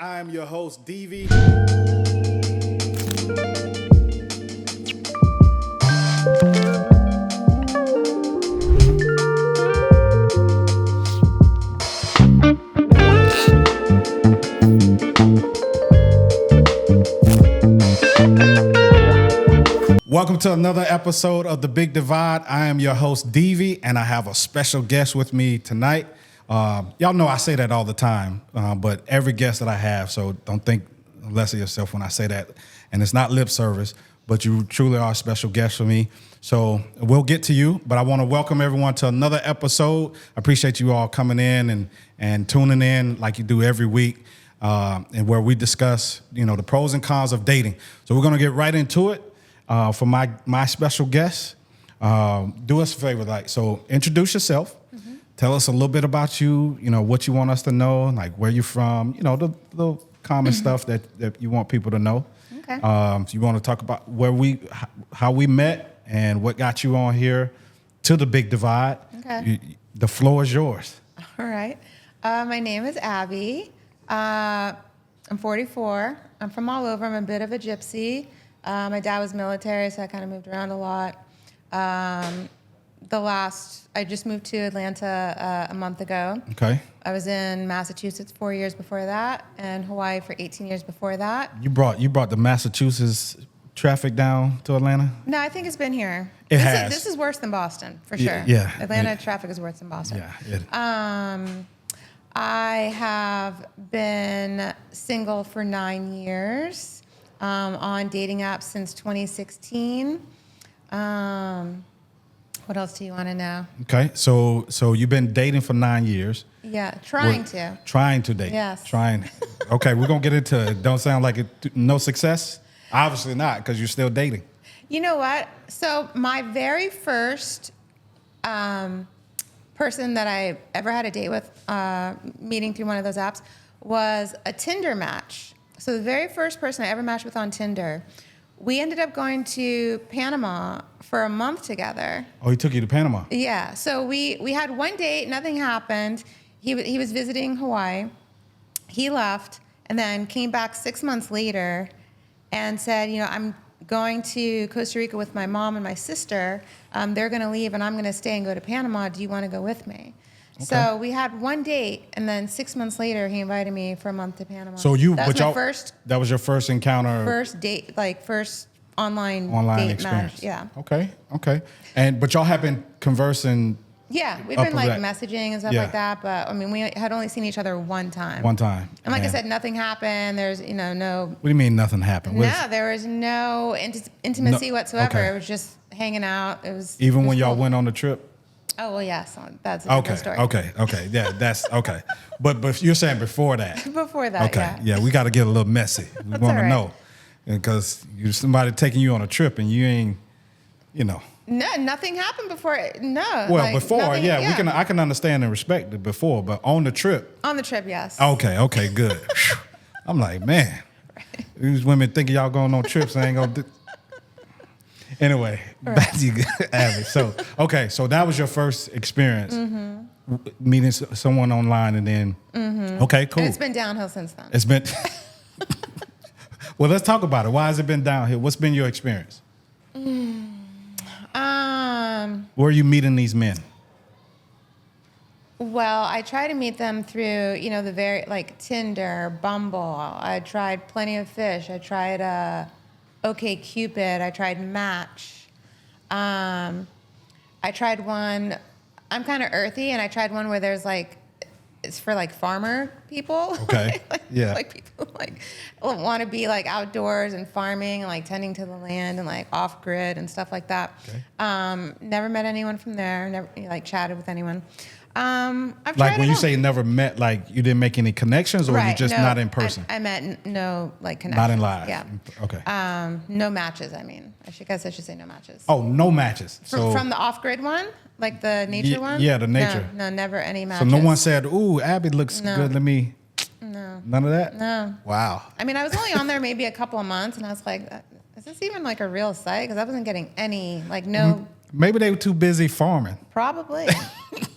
I am your host, DEViDE. Welcome to another episode of the Big DEVIDE. I am your host, DEViDE, and I have a special guest with me tonight. Y'all know I say that all the time, but every guest that I have, so don't think less of yourself when I say that. And it's not lip service, but you truly are a special guest for me. So we'll get to you, but I want to welcome everyone to another episode. I appreciate you all coming in and tuning in like you do every week, and where we discuss, the pros and cons of dating. So we're going to get right into it. For my special guest, do us a favor, so introduce yourself. Mm-hmm. Tell us a little bit about you, what you want us to know, like where you're from, the little common stuff that you want people to know. Okay. So you want to talk about how we met and what got you on here to the Big DEVIDE. Okay. The floor is yours. All right. My name is Abby. I'm 44. I'm from all over. I'm a bit of a gypsy. My dad was military, so I kind of moved around a lot. I just moved to Atlanta a month ago. Okay. I was in Massachusetts 4 years before that, and Hawaii for 18 years before that. You brought the Massachusetts traffic down to Atlanta? No, I think it's been here. This is worse than Boston, for sure. Yeah. Atlanta traffic is worse than Boston. Yeah. I have been single for 9 years. On dating apps since 2016. What else do you want to know? Okay, so you've been dating for 9 years. Yeah, trying to. Trying to date. Yes. Trying. Okay, we're going to get into it. Don't sound like it. No success? Obviously not, because you're still dating. You know what? So my very first person that I ever had a date with, meeting through one of those apps, was a Tinder match. So the very first person I ever matched with on Tinder, we ended up going to Panama for a month together. Oh, he took you to Panama? Yeah. So we had one date, nothing happened. He was visiting Hawaii. He left and then came back 6 months later and said, I'm going to Costa Rica with my mom and my sister. They're going to leave and I'm going to stay and go to Panama. Do you want to go with me? Okay. So we had one date, and then 6 months later, he invited me for a month to Panama. So that was your first encounter, first date, first online date experience. Match. Yeah. Okay. But y'all have been conversing. Yeah, we've been messaging and stuff like that. But we had only seen each other one time. One time. And like I said, nothing happened. There's no. What do you mean nothing happened? No, there was no intimacy whatsoever. Okay. It was just hanging out. It was even when y'all went on the trip. Oh, well, yes. That's a different story. Okay. Yeah, that's okay. But you're saying before that. Before that, okay. Yeah, we got to get a little messy. We want to know. Because you're somebody taking you on a trip and you ain't, No, nothing happened before. No. Well, before, I can understand and respect the before, but on the trip. On the trip, yes. Okay, good. I'm like, man, these women thinking y'all going on trips and ain't going to. Anyway, back to you, Abby. So that was your first experience, meeting someone online, and then, okay, cool. And it's been downhill since then. It's been, well, let's talk about it. Why has it been downhill? What's been your experience? Where are you meeting these men? Well, I try to meet them through, the very, Tinder, Bumble. I tried Plenty of Fish. I tried, OkCupid. I tried Match. I tried one. I'm kind of earthy, and I tried one where there's it's for farmer people. Okay. Yeah. People want to be outdoors and farming and tending to the land and off grid and stuff like that. Okay. Never met anyone from there. Never chatted with anyone. I've tried when you say never met, you didn't make any connections, or you just not in person? I met no connections. Not in live. Yeah. Okay. No matches. I should say no matches. Oh, no matches. From the off-grid one, the nature one. Yeah, the nature. No, never any matches. So no one said, "Ooh, Abby looks good. Let me." No. None of that. No. Wow. I was only on there maybe a couple of months, and I was like, "Is this even a real site?" Because I wasn't getting any no. Maybe they were too busy farming. Probably.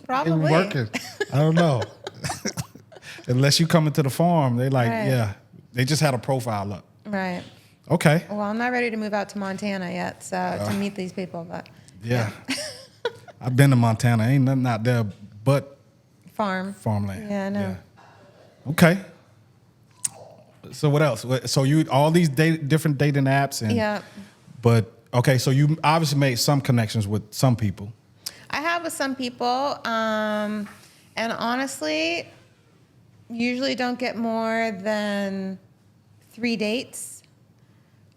Working. I don't know. Unless you come into the farm, they like, Right. yeah, they just had a profile up. Right. Okay. Well, I'm not ready to move out to Montana yet, so to meet these people, but Yeah. I've been to Montana. Ain't nothing out there but farmland. Yeah, I know. Yeah. Okay. So what else? So you all these different dating apps and Yeah. But okay, so you obviously made some connections with some people. I have with some people, and honestly, usually don't get more than 3 dates.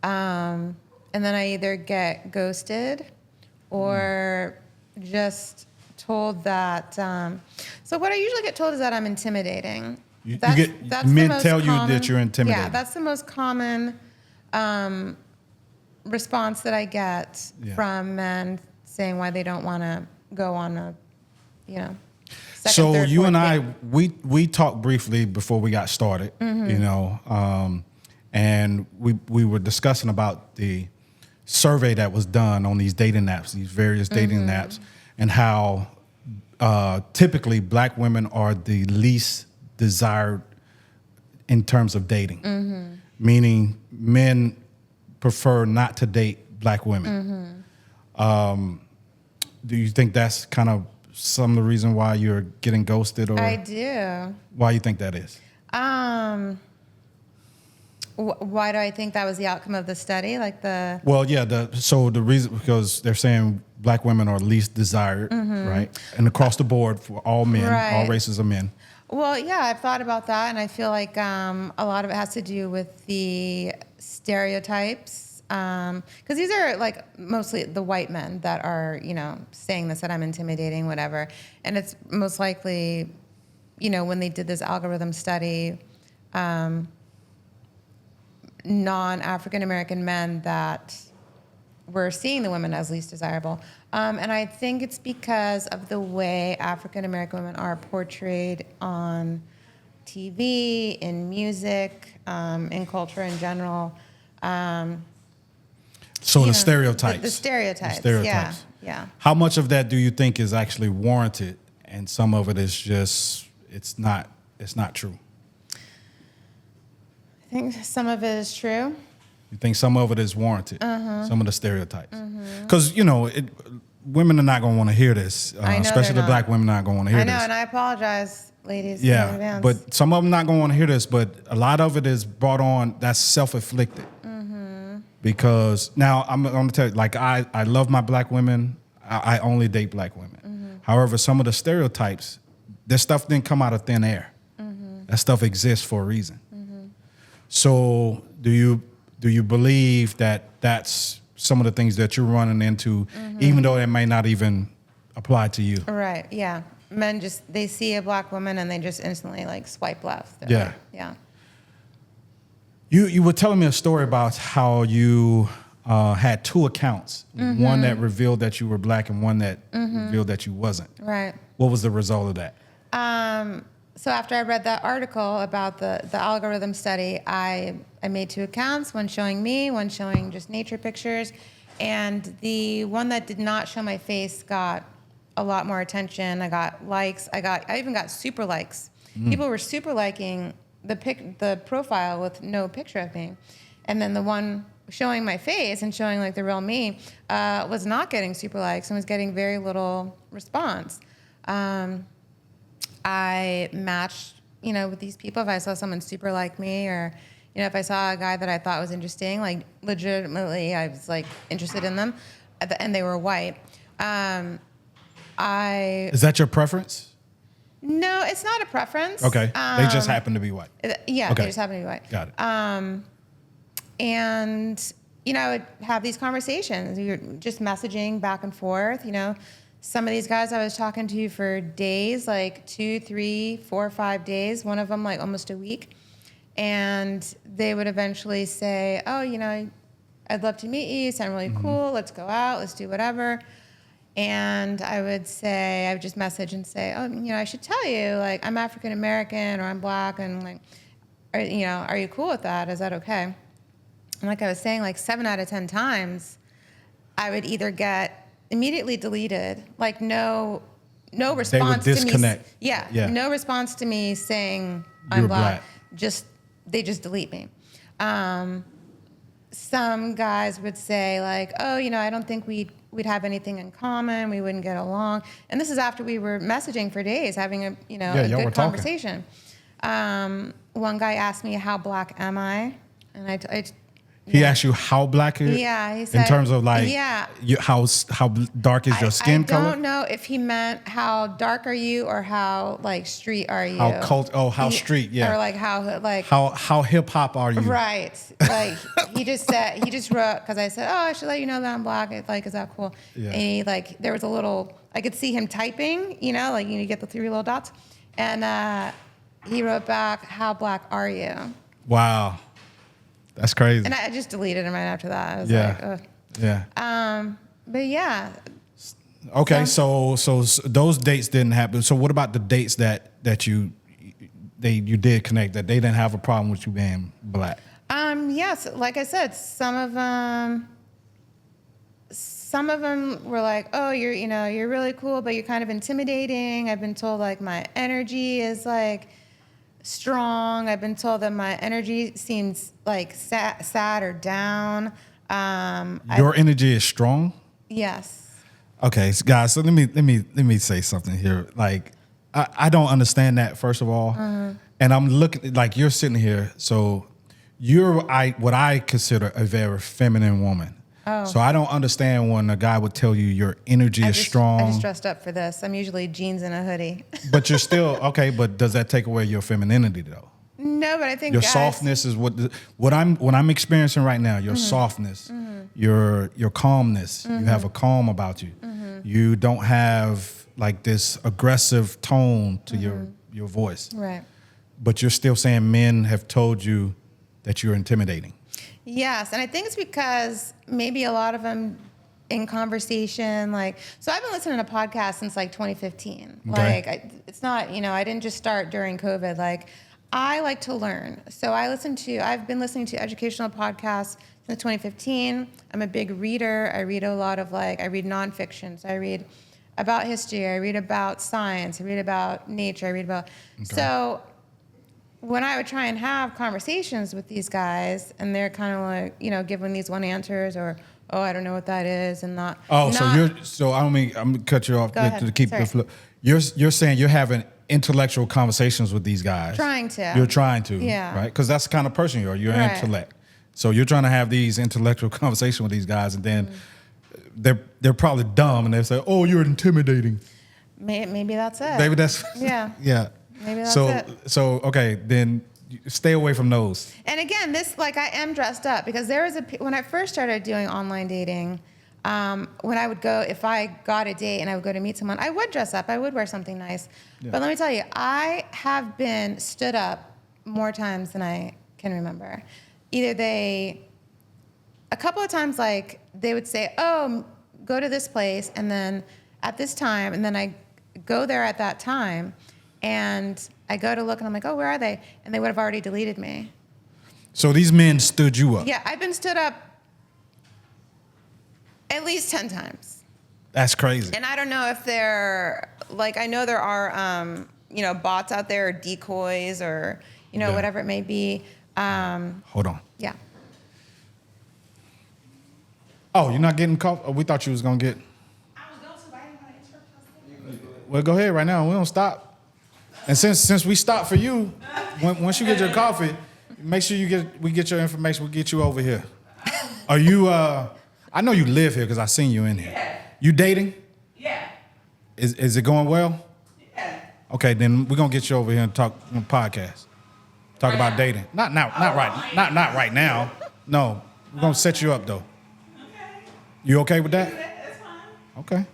And then I either get ghosted or just told that. So what I usually get told is that I'm intimidating. You get men tell you that you're intimidating. Yeah, that's the most common response that I get from men saying why they don't want to go on a, second, So third, you fourth and I, date. we talked briefly before we got started, and we were discussing about the survey that was done on these dating apps, these various dating apps, and how typically black women are the least desired in terms of dating, meaning men prefer not to date black women. Do you think that's kind of some of the reason why you're getting ghosted, or I do. why you think that is? Why do I think that was the outcome of the study? Well, yeah. So the reason, because they're saying black women are least desired, right? And across the board for all men, all Right. races of men. Well, yeah, I've thought about that, and I feel like a lot of it has to do with the stereotypes. Because these are like mostly the white men that are, saying this, that I'm intimidating, whatever. And it's most likely, when they did this algorithm study, non-African American men that were seeing the women as least desirable. And I think it's because of the way African American women are portrayed on TV, in music, in culture in general. So the The stereotypes. stereotypes. Yeah. How much of that do you think is actually warranted, and some of it is just it's not true? I think some of it is true. You think some of it is warranted? Some of the stereotypes, because women are not going to want to hear this, I know especially they're the black not. women are not going to want to hear I know, this. and I apologize, ladies. in Yeah, advance. but some of them not going to want to hear this. But a lot of it is brought on. That's self-inflicted. Because now I'm going to tell you, like I love my black women. I only date black women. However, some of the stereotypes, this stuff didn't come out of thin air. That stuff exists for a reason. So do you believe that that's some of the things that you're running into, even though it may not even apply to you? Right, yeah. Men they see a black woman and they just instantly swipe left. They're Yeah. like, yeah. You were telling me a story about how you had 2 accounts, one that revealed that you were black and one that revealed that you wasn't. Right. What was the result of that? So after I read that article about the algorithm study, I made 2 accounts, one showing me, one showing just nature pictures. And the one that did not show my face got a lot more attention. I got likes. I even got super likes. People were super liking the profile with no picture of me. And then the one showing my face and showing the real me was not getting super likes and was getting very little response. I matched, with these people. If I saw someone super like me, or, if I saw a guy that I thought was interesting, legitimately, I was interested in them, and they were white. Is that your preference? No, it's not a preference. Okay. They just happen to be white. Yeah, Okay. they just happen to be white. Got it. And, I would have these conversations. We were just messaging back and forth, Some of these guys I was talking to for days, 2, 3, 4, 5 days. One of them almost a week. And they would eventually say, oh, I'd love to meet you. You sound really cool. Let's go out. Let's do whatever. And I would just message and say, oh, I should tell you, I'm African American or I'm black, and are you cool with that? Is that okay? And like I was saying, 7 out of 10 times, I would either get immediately deleted, no response disconnect. to me. Yeah, no response to me saying I'm were black. black. They just delete me. Some guys would say like, oh, I don't think we'd have anything in common. We wouldn't get along. And this is after we were messaging for days, having a good conversation. One guy asked me, how black am I? And he asked you how black you? Yeah, he said, in terms of like, how dark is your skin color? I don't know if he meant how dark are you or how like street are you? How street, yeah. Or like how hip hop are you? Right. Like he just wrote, because I said, oh, I should let you know that I'm black. It's like, is that cool? Yeah. And there was a little, I could see him typing, you get the 3 little dots. And he wrote back, how black are you? Wow. That's crazy. And I just deleted him right after that. I was like, ugh. Yeah. But yeah. Okay, so those dates didn't happen. So what about the dates that you did connect, that they didn't have a problem with you being black? Yes, like I said, some of them were like, oh, you're really cool, but you're kind of intimidating. I've been told like my energy is like strong. I've been told that my energy seems like sad or down. Your energy is strong? Yes. Okay, so guys, so let me say something here. Like, I don't understand that, first of all. And I'm looking, like, you're sitting here, so you're what I consider a very feminine woman. Oh. So I don't understand when a guy would tell you your energy is strong. I just dressed up for this. I'm usually jeans and a hoodie. But you're still, okay, but does that take away your femininity, though? No, but I think your softness is what I'm experiencing right now. Your softness, your calmness. You have a calm about you. You don't have like this aggressive tone to your voice. Right. But you're still saying men have told you that you're intimidating. Yes, and I think it's because maybe a lot of them in conversation, so I've been listening to podcasts since 2015. Okay. It's not, I didn't just start during COVID. I like to learn. So I've been listening to educational podcasts since 2015. I'm a big reader. I read a lot of I read nonfiction. So I read about history. I read about science. I read about nature. I read about, so when I would try and have conversations with these guys and they're kind of giving these one answers or, oh, I don't know what that is and not. Oh, so I don't mean, I'm gonna cut you off to keep the flow. You're saying you're having intellectual conversations with these guys. Trying to. You're trying to. Yeah. Right? Because that's the kind of person you are. You're an intellect. So you're trying to have these intellectual conversations with these guys and then they're probably dumb and they say, oh, you're intimidating. Maybe that's it. Maybe that's. Yeah. Yeah. Maybe that's it. So, okay, then stay away from those. And again, this, I am dressed up because when I first started doing online dating, when I would go, if I got a date and I would go to meet someone, I would dress up. I would wear something nice. Yeah. But let me tell you, I have been stood up more times than I can remember. A couple of times, they would say, oh, go to this place, and then at this time, and then I go there at that time, and I go to look, and I'm like, oh, where are they? And they would have already deleted me. So these men stood you up? Yeah, I've been stood up at least 10 times. That's crazy. And I don't know if they're, I know there are, bots out there, or decoys, or, whatever it may be. Hold on. Yeah. Oh, you're not getting coffee? Oh, we thought you was going to get. I was going to, but I didn't want to interrupt. Well, go ahead right now. We don't stop. And since we stop for you, once you get your coffee, make sure we get your information. We'll get you over here. Are you? I know you live here because I seen you in here. Yeah. You dating? Yeah. Is it going well? Yeah. Okay, then we're gonna get you over here and talk on podcast. Talk about dating. Not right now. No, we're gonna set you up though. Okay. You okay with that? That's fine. Okay.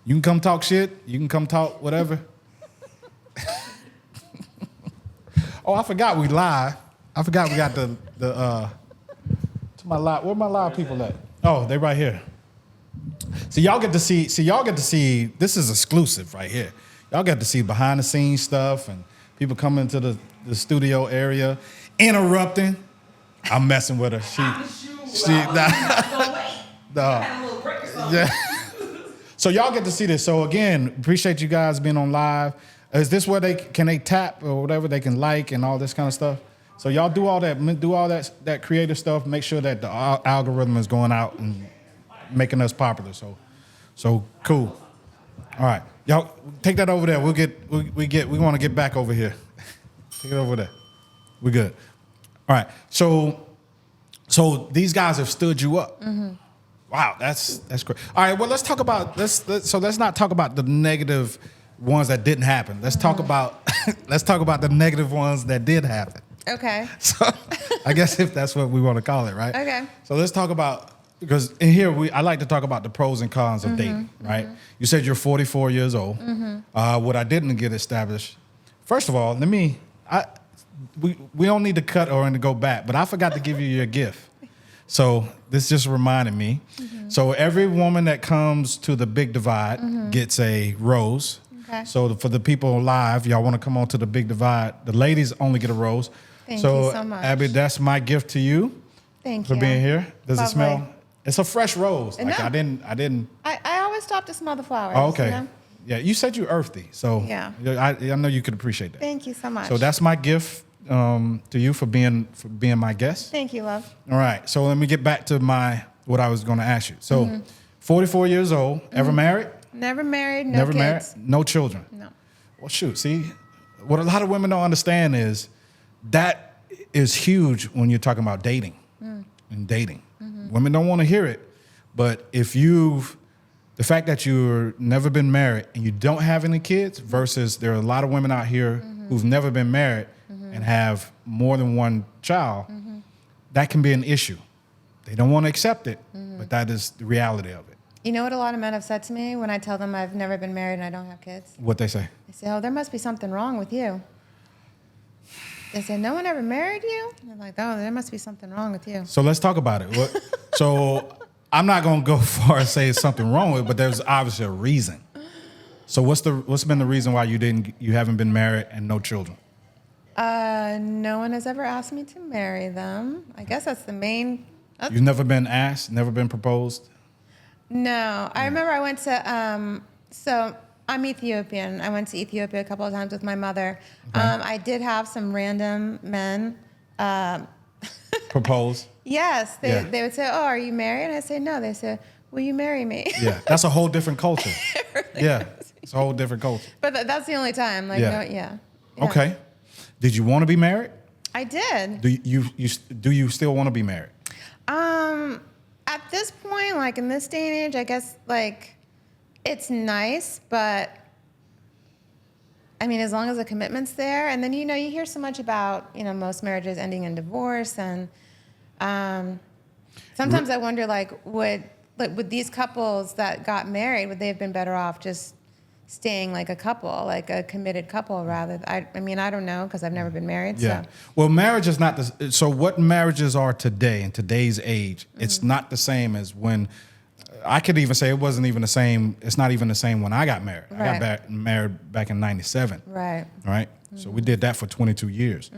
You can come talk shit. You can come talk whatever. Oh, I forgot we live. I forgot we got the to my live. Where my live people at? Oh, they right here. So y'all get to see. This is exclusive right here. Y'all get to see behind the scenes stuff and people coming to the studio area, interrupting. I'm messing with her. Yeah. So y'all get to see this. So again, appreciate you guys being on live. Is this where they tap or whatever they can like and all this kind of stuff? So y'all do all that creative stuff. Make sure that the algorithm is going out and making us popular. So cool. All right, y'all take that over there. We want to get back over here. Take it over there. We're good. All right. So these guys have stood you up. Mm-hmm. Wow, that's great. All right, well, let's not talk about the negative ones that didn't happen. Let's talk about the negative ones that did happen. Okay. So I guess if that's what we want to call it, right? Okay. So let's talk about, because in here I like to talk about the pros and cons of dating, right? Mm-hmm. You said you're 44 years old. Mm-hmm. What I didn't get established, first of all, we don't need to cut or to go back, but I forgot to give you your gift. So this just reminded me. Mm-hmm. So every woman that comes to the Big Divide gets a rose. Okay. So for the people live, y'all want to come on to the Big Divide, the ladies only get a rose. Thank you so much. Abby, that's my gift to you. Thank you for being here. Does Lovely. It smell? It's a fresh rose. Like I didn't. I always stop to smell the flowers. Oh, okay. You know? Yeah, you said you're earthy, so yeah. I know you could appreciate that. Thank you so much. So that's my gift to you for being my guest. Thank you, love. All right. So let me get back to what I was going to ask you. So, 44 years old, ever married? Never married, no kids. No children? No. Well, shoot, see, what a lot of women don't understand is that is huge when you're talking about dating and dating. Mm-hmm. Women don't want to hear it, but the fact that you've never been married and you don't have any kids versus there are a lot of women out here who've never been married and have more than one child, that can be an issue. They don't want to accept it, but that is the reality of it. You know what a lot of men have said to me when I tell them I've never been married and I don't have kids? What they say? They say, oh, there must be something wrong with you. They say, no one ever married you? And I'm like, oh, there must be something wrong with you. So let's talk about it. So I'm not going to go far and say it's something wrong with it, but there's obviously a reason. So what's been the reason why you haven't been married and no children? No one has ever asked me to marry them. I guess that's the main. You've never been asked, never been proposed? No. I remember I went to, so I'm Ethiopian. I went to Ethiopia a couple of times with my mother. Okay. I did have some random men. Propose? Yes. They would say, oh, are you married? And I say, no. They say, will you marry me? Yeah, that's a whole different culture. Really yeah, it's a whole different culture. But that's the only time. Like, yeah. No, yeah. Okay. Did you want to be married? I did. Do you still want to be married? At this point, like in this day and age, I guess like it's nice, but I mean, as long as the commitment's there, and then you hear so much about most marriages ending in divorce, and sometimes I wonder would these couples that got married, would they have been better off just staying like a couple, like a committed couple rather? I mean, I don't know because I've never been married. Yeah. So. Well, marriage is not the. So what marriages are today in today's age, it's not the same as when. I could even say it wasn't even the same. It's not even the same when I got married. Right. I got married back in '97. Right. Right. So we did that for 22 years.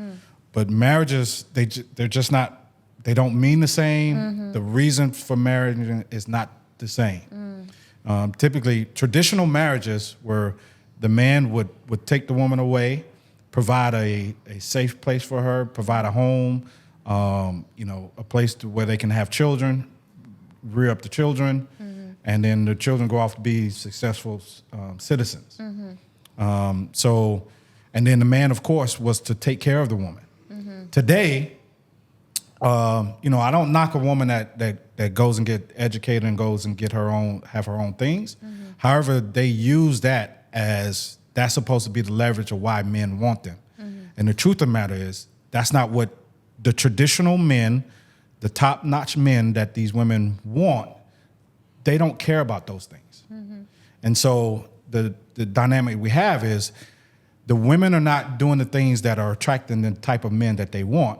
But marriages, they're just not. They don't mean the same. The reason for marriage is not the same. Typically, traditional marriages where the man would take the woman away, provide a safe place for her, provide a home, a place where they can have children, rear up the children, and then the children go off to be successful citizens. And then the man, of course, was to take care of the woman. Today, I don't knock a woman that goes and get educated and goes and have her own things. However, they use that as that's supposed to be the leverage of why men want them. And the truth of the matter is that's not what the traditional men, the top-notch men that these women want, they don't care about those things. And so the dynamic we have is the women are not doing the things that are attracting the type of men that they want.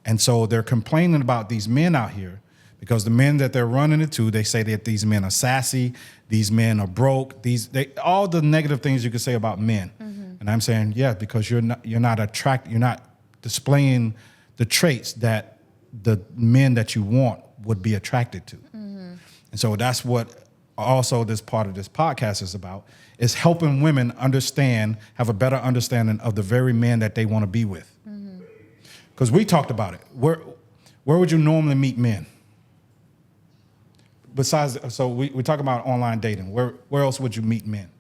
And so they're complaining about these men out here because the men that they're running into, they say that these men are sassy, these men are broke, all the negative things you could say about men. And I'm saying, yeah, because you're not displaying the traits that the men that you want would be attracted to. And so that's what also this part of this podcast is about, is helping women have a better understanding of the very men that they want to be with. Because we talked about it. Where would you normally meet men? Besides, so we talk about online dating. Where else would you meet men?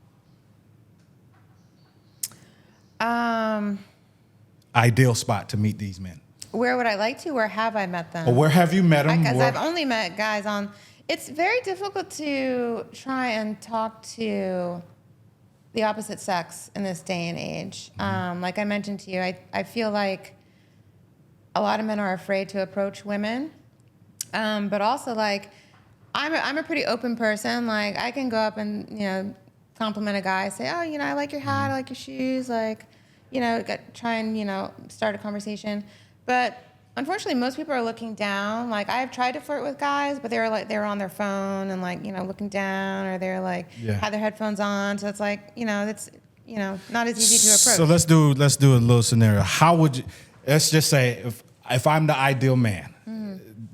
Ideal spot to meet these men. Where would I like to? Where have I met them? Or where have you met them? Because I've only met guys on. It's very difficult to try and talk to the opposite sex in this day and age. Like I mentioned to you, I feel like a lot of men are afraid to approach women, but also like I'm a pretty open person. Like I can go up and compliment a guy, say, oh, I like your hat, I like your shoes, like try and start a conversation. But unfortunately, most people are looking down. Like I've tried to flirt with guys, but they were on their phone and looking down, or they're like had their headphones on. So it's like that's not as easy to approach. So let's do a little scenario. How would you? Let's just say if I'm the ideal man.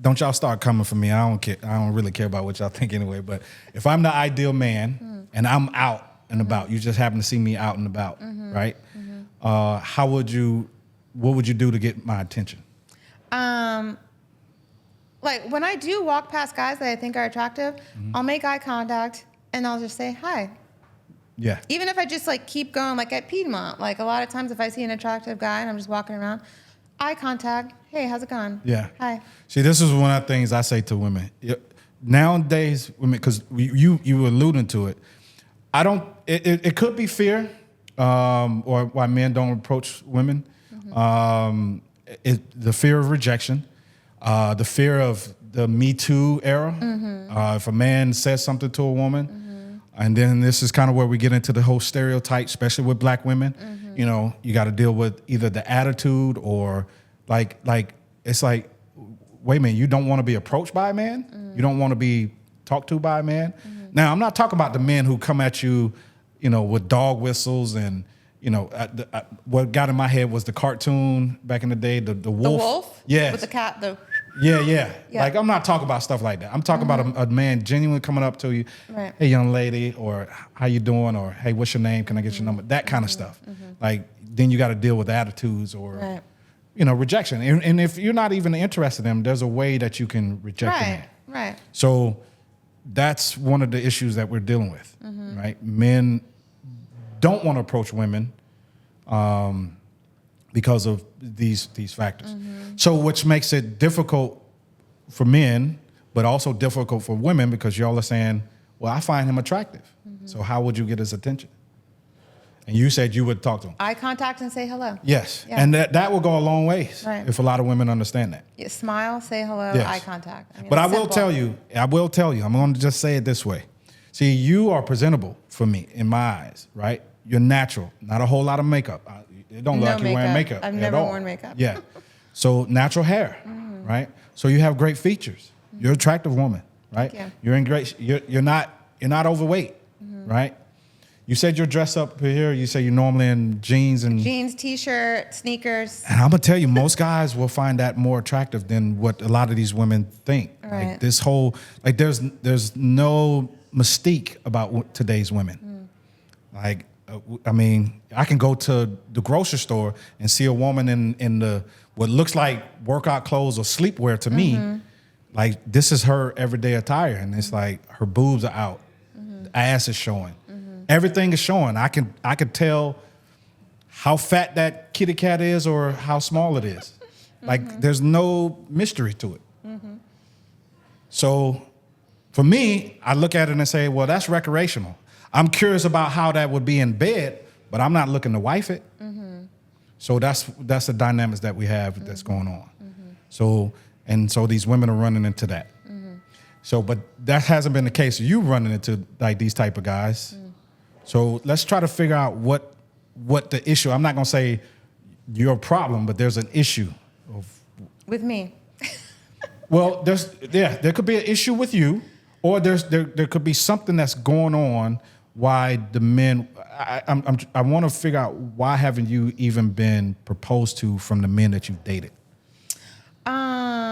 Don't y'all start coming for me. I don't care. I don't really care about what y'all think anyway. But if I'm the ideal man and I'm out and about, you just happen to see me out and about, right? What would you do to get my attention? Like when I do walk past guys that I think are attractive, I'll make eye contact and I'll just say hi. Yeah. Even if I just keep going, like at Piedmont, like a lot of times if I see an attractive guy and I'm just walking around, eye contact. Hey, how's it going? Yeah. Hi. See, this is one of the things I say to women. Nowadays, women, because you were alluding to it, it could be fear, or why men don't approach women. The fear of rejection, the fear of the Me Too era. If a man says something to a woman, and then this is kind of where we get into the whole stereotype, especially with black women. You got to deal with either the attitude or like it's like, wait a minute, you don't want to be approached by a man? You don't want to be talked to by a man? Now, I'm not talking about the men who come at you, with dog whistles and, what got in my head was the cartoon back in the day, the wolf. The wolf? Yeah. With the cat, Yeah. Like, I'm not talking about stuff like that. I'm talking about a man genuinely coming up to you, right. Hey, young lady, or how you doing, or hey, what's your name? Can I get your number? That kind of stuff. Like, then you got to deal with attitudes or, right. Rejection. And if you're not even interested in them, there's a way that you can reject them. Right. So that's one of the issues that we're dealing with, right? Men don't want to approach women because of these factors. So which makes it difficult for men, but also difficult for women because y'all are saying, well, I find him attractive. So how would you get his attention? And you said you would talk to him. Eye contact and say hello. Yes. Yeah. And that will go a long ways if a lot of women understand that. Yeah, smile, say hello, Yes. eye contact. But I will simple. tell you, I'm going to just say it this way. See, you are presentable for me in my eyes, right? You're natural, not a whole lot of makeup. It don't look like you're wearing makeup I've at never all. worn makeup. Yeah. So natural hair, right? So you have great features. You're an attractive woman, right? Thank you. You're in great. You're not overweight, right? You said you're dressed up here. You say you're normally in jeans, T-shirt, sneakers. and I'm gonna tell you, most guys will find that more attractive than what a lot of these women think. Right. Like this whole, there's no mystique about today's women. Like, I mean, I can go to the grocery store and see a woman in the what looks like workout clothes or sleepwear to me. Like this is her everyday attire, and it's like her boobs are out, the ass is showing. Everything is showing. I could tell how fat that kitty cat is or how small it is. Like there's no mystery to it. So for me, I look at it and say, well, that's recreational. I'm curious about how that would be in bed, but I'm not looking to wife it. So that's the dynamics that we have that's going on. So these women are running into that. So, but that hasn't been the case. You running into like these type of guys. So let's try to figure out what the issue. I'm not gonna say you're a problem, but there's an issue With me. Well, there could be an issue with you, or there could be something that's going on. Why the men? I want to figure out why haven't you even been proposed to from the men that you've dated?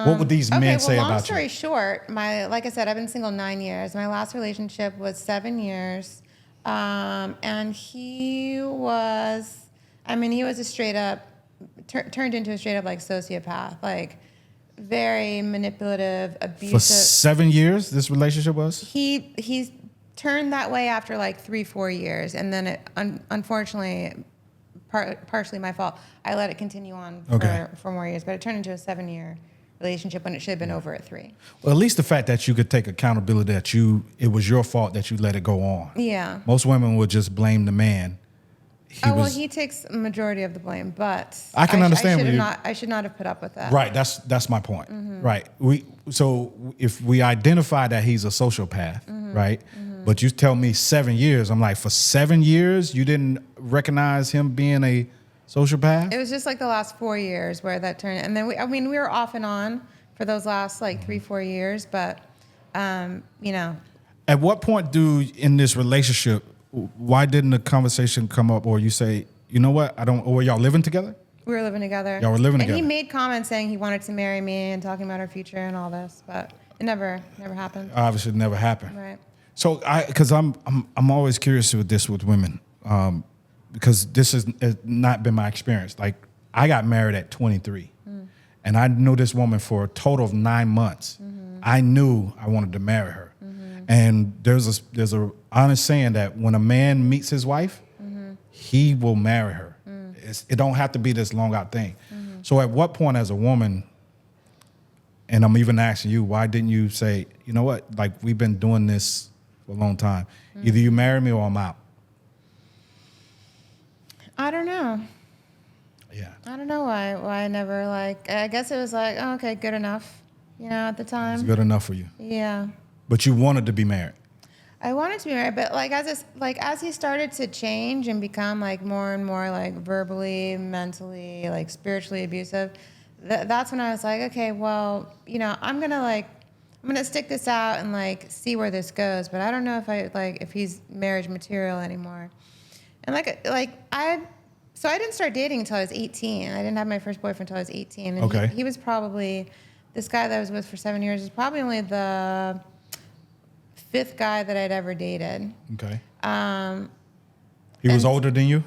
What would these men say long about story you? short, like I said, I've been single 9 years. My last relationship was 7 years. And he was a straight up, turned into a straight up like sociopath, like very manipulative, For abusive. 7 years, this relationship was? He's turned that way after like 3-4 years. And then unfortunately, partially my fault, I let it continue on for more years, but it turned into a 7-year relationship when it should have been over at 3. Well, at least the fact that you could take accountability that it was your fault that you let it go on. Yeah. Most women would just blame the man. He takes a majority of the blame, but I can understand I should not have put up with that. Right, that's my point. Right. So if we identify that he's a sociopath, right? But you tell me 7 years, I'm like, for 7 years you didn't recognize him being a sociopath? It was just like the last 4 years where that turned, and then we were off and on for those last like 3-4 years, but you know. At what point in this relationship, why didn't the conversation come up, or you say, you know what, or were y'all living together? We were living together. Y'all were living together. And he made comments saying he wanted to marry me and talking about our future and all this, but it never happened. Obviously, it never happened. Right. So because I'm always curious with this with women, because this has not been my experience. Like, I got married at 23, and I knew this woman for a total of 9 months. I knew I wanted to marry her, and there's a honest saying that when a man meets his wife, he will marry her. It don't have to be this long out thing. So at what point as a woman, and I'm even asking you, why didn't you say, you know what, like, we've been doing this for a long time. Either you marry me or I'm out. I don't know. Yeah. I don't know why I never I guess it was like, oh, okay, good enough, you know, at the time. It's good enough for you. Yeah. But you wanted to be married. I wanted to be married, but as he started to change and become like more and more like verbally, mentally, like spiritually abusive, that's when I was like, okay, well, you know, I'm gonna stick this out and like see where this goes, but I don't know if he's marriage material anymore. And so I didn't start dating until I was 18. I didn't have my first boyfriend until I was 18. And Okay. he was probably, this guy that I was with for 7 years is probably only the 5th guy that I'd ever dated. Okay. He was older than you?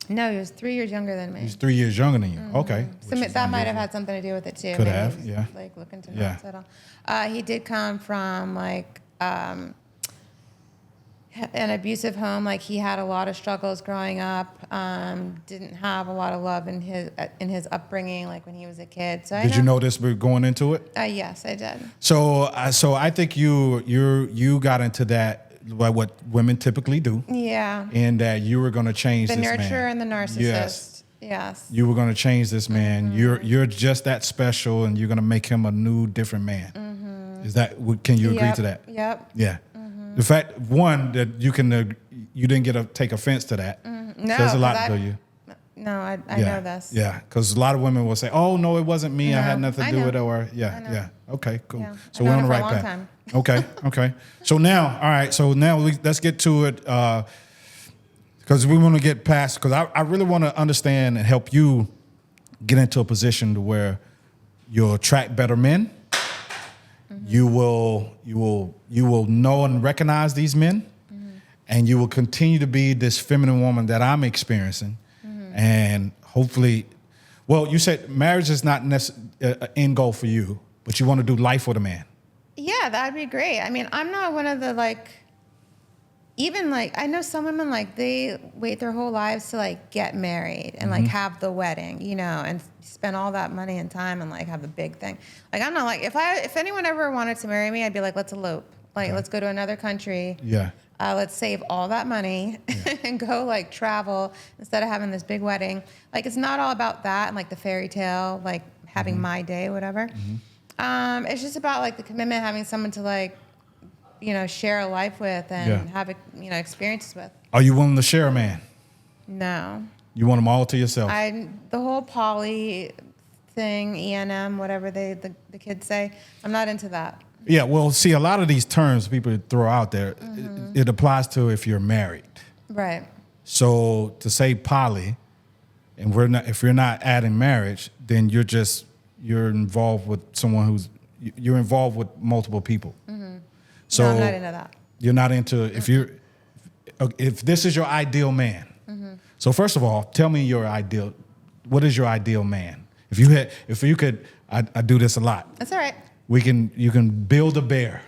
No, he was 3 years younger than me. He's 3 years younger than you. Okay. So that might have had something to do with it too. Could Maybe have, he was, yeah. Like looking to Yeah. not settle. He did come from like an abusive home. Like he had a lot of struggles growing up. Didn't have a lot of love in his upbringing, like when he was a kid. So Did you know this going into it? Yes, I did. So I think you got into that, like what women typically do. Yeah. And that you were going to change The this man. nurturer and the narcissist. Yes. You were going to change this man. You're just that special, and you're going to make him a new, different man. Is that? Can you agree to that? Yep. Yeah. The fact, one, that you didn't take offense to that. No, says a lot to you. No, I know this. Yeah, because a lot of women will say, "Oh no, it wasn't me. I had nothing to do with it." Or yeah. Okay, cool. Yeah. So we're on the right path. Okay. So now, all right. So now let's get to it, because we want to get past. Because I really want to understand and help you get into a position to where you'll attract better men. You will know and recognize these men, and you will continue to be this feminine woman that I'm experiencing, and hopefully, well, you said marriage is not necessarily an end goal for you, but you want to do life with a man. Yeah, that'd be great. I mean, I'm not one of the I know some women they wait their whole lives to get married and have the wedding, you know, and spend all that money and time and have the big thing. I'm not if anyone ever wanted to marry me, I'd be like, let's elope. Let's go to another country. Yeah. Let's save all that money and go travel instead of having this big wedding. It's not all about that and the fairy tale, having my day, whatever. It's just about the commitment, having someone to share a life with and have experiences with. Are you willing to share a man? No. You want them all to yourself? The whole poly thing, ENM, whatever the kids say, I'm not into that. Yeah, well, see, a lot of these terms people throw out there, it applies to if you're married. Right. So to say poly, and if you're not adding marriage, then you're just you're involved with someone you're involved with multiple people. So no, I'm not into that. You're not into if this is your ideal man. So first of all, tell me what is your ideal man? If you could, I do this a lot. That's all right. You can build a bear.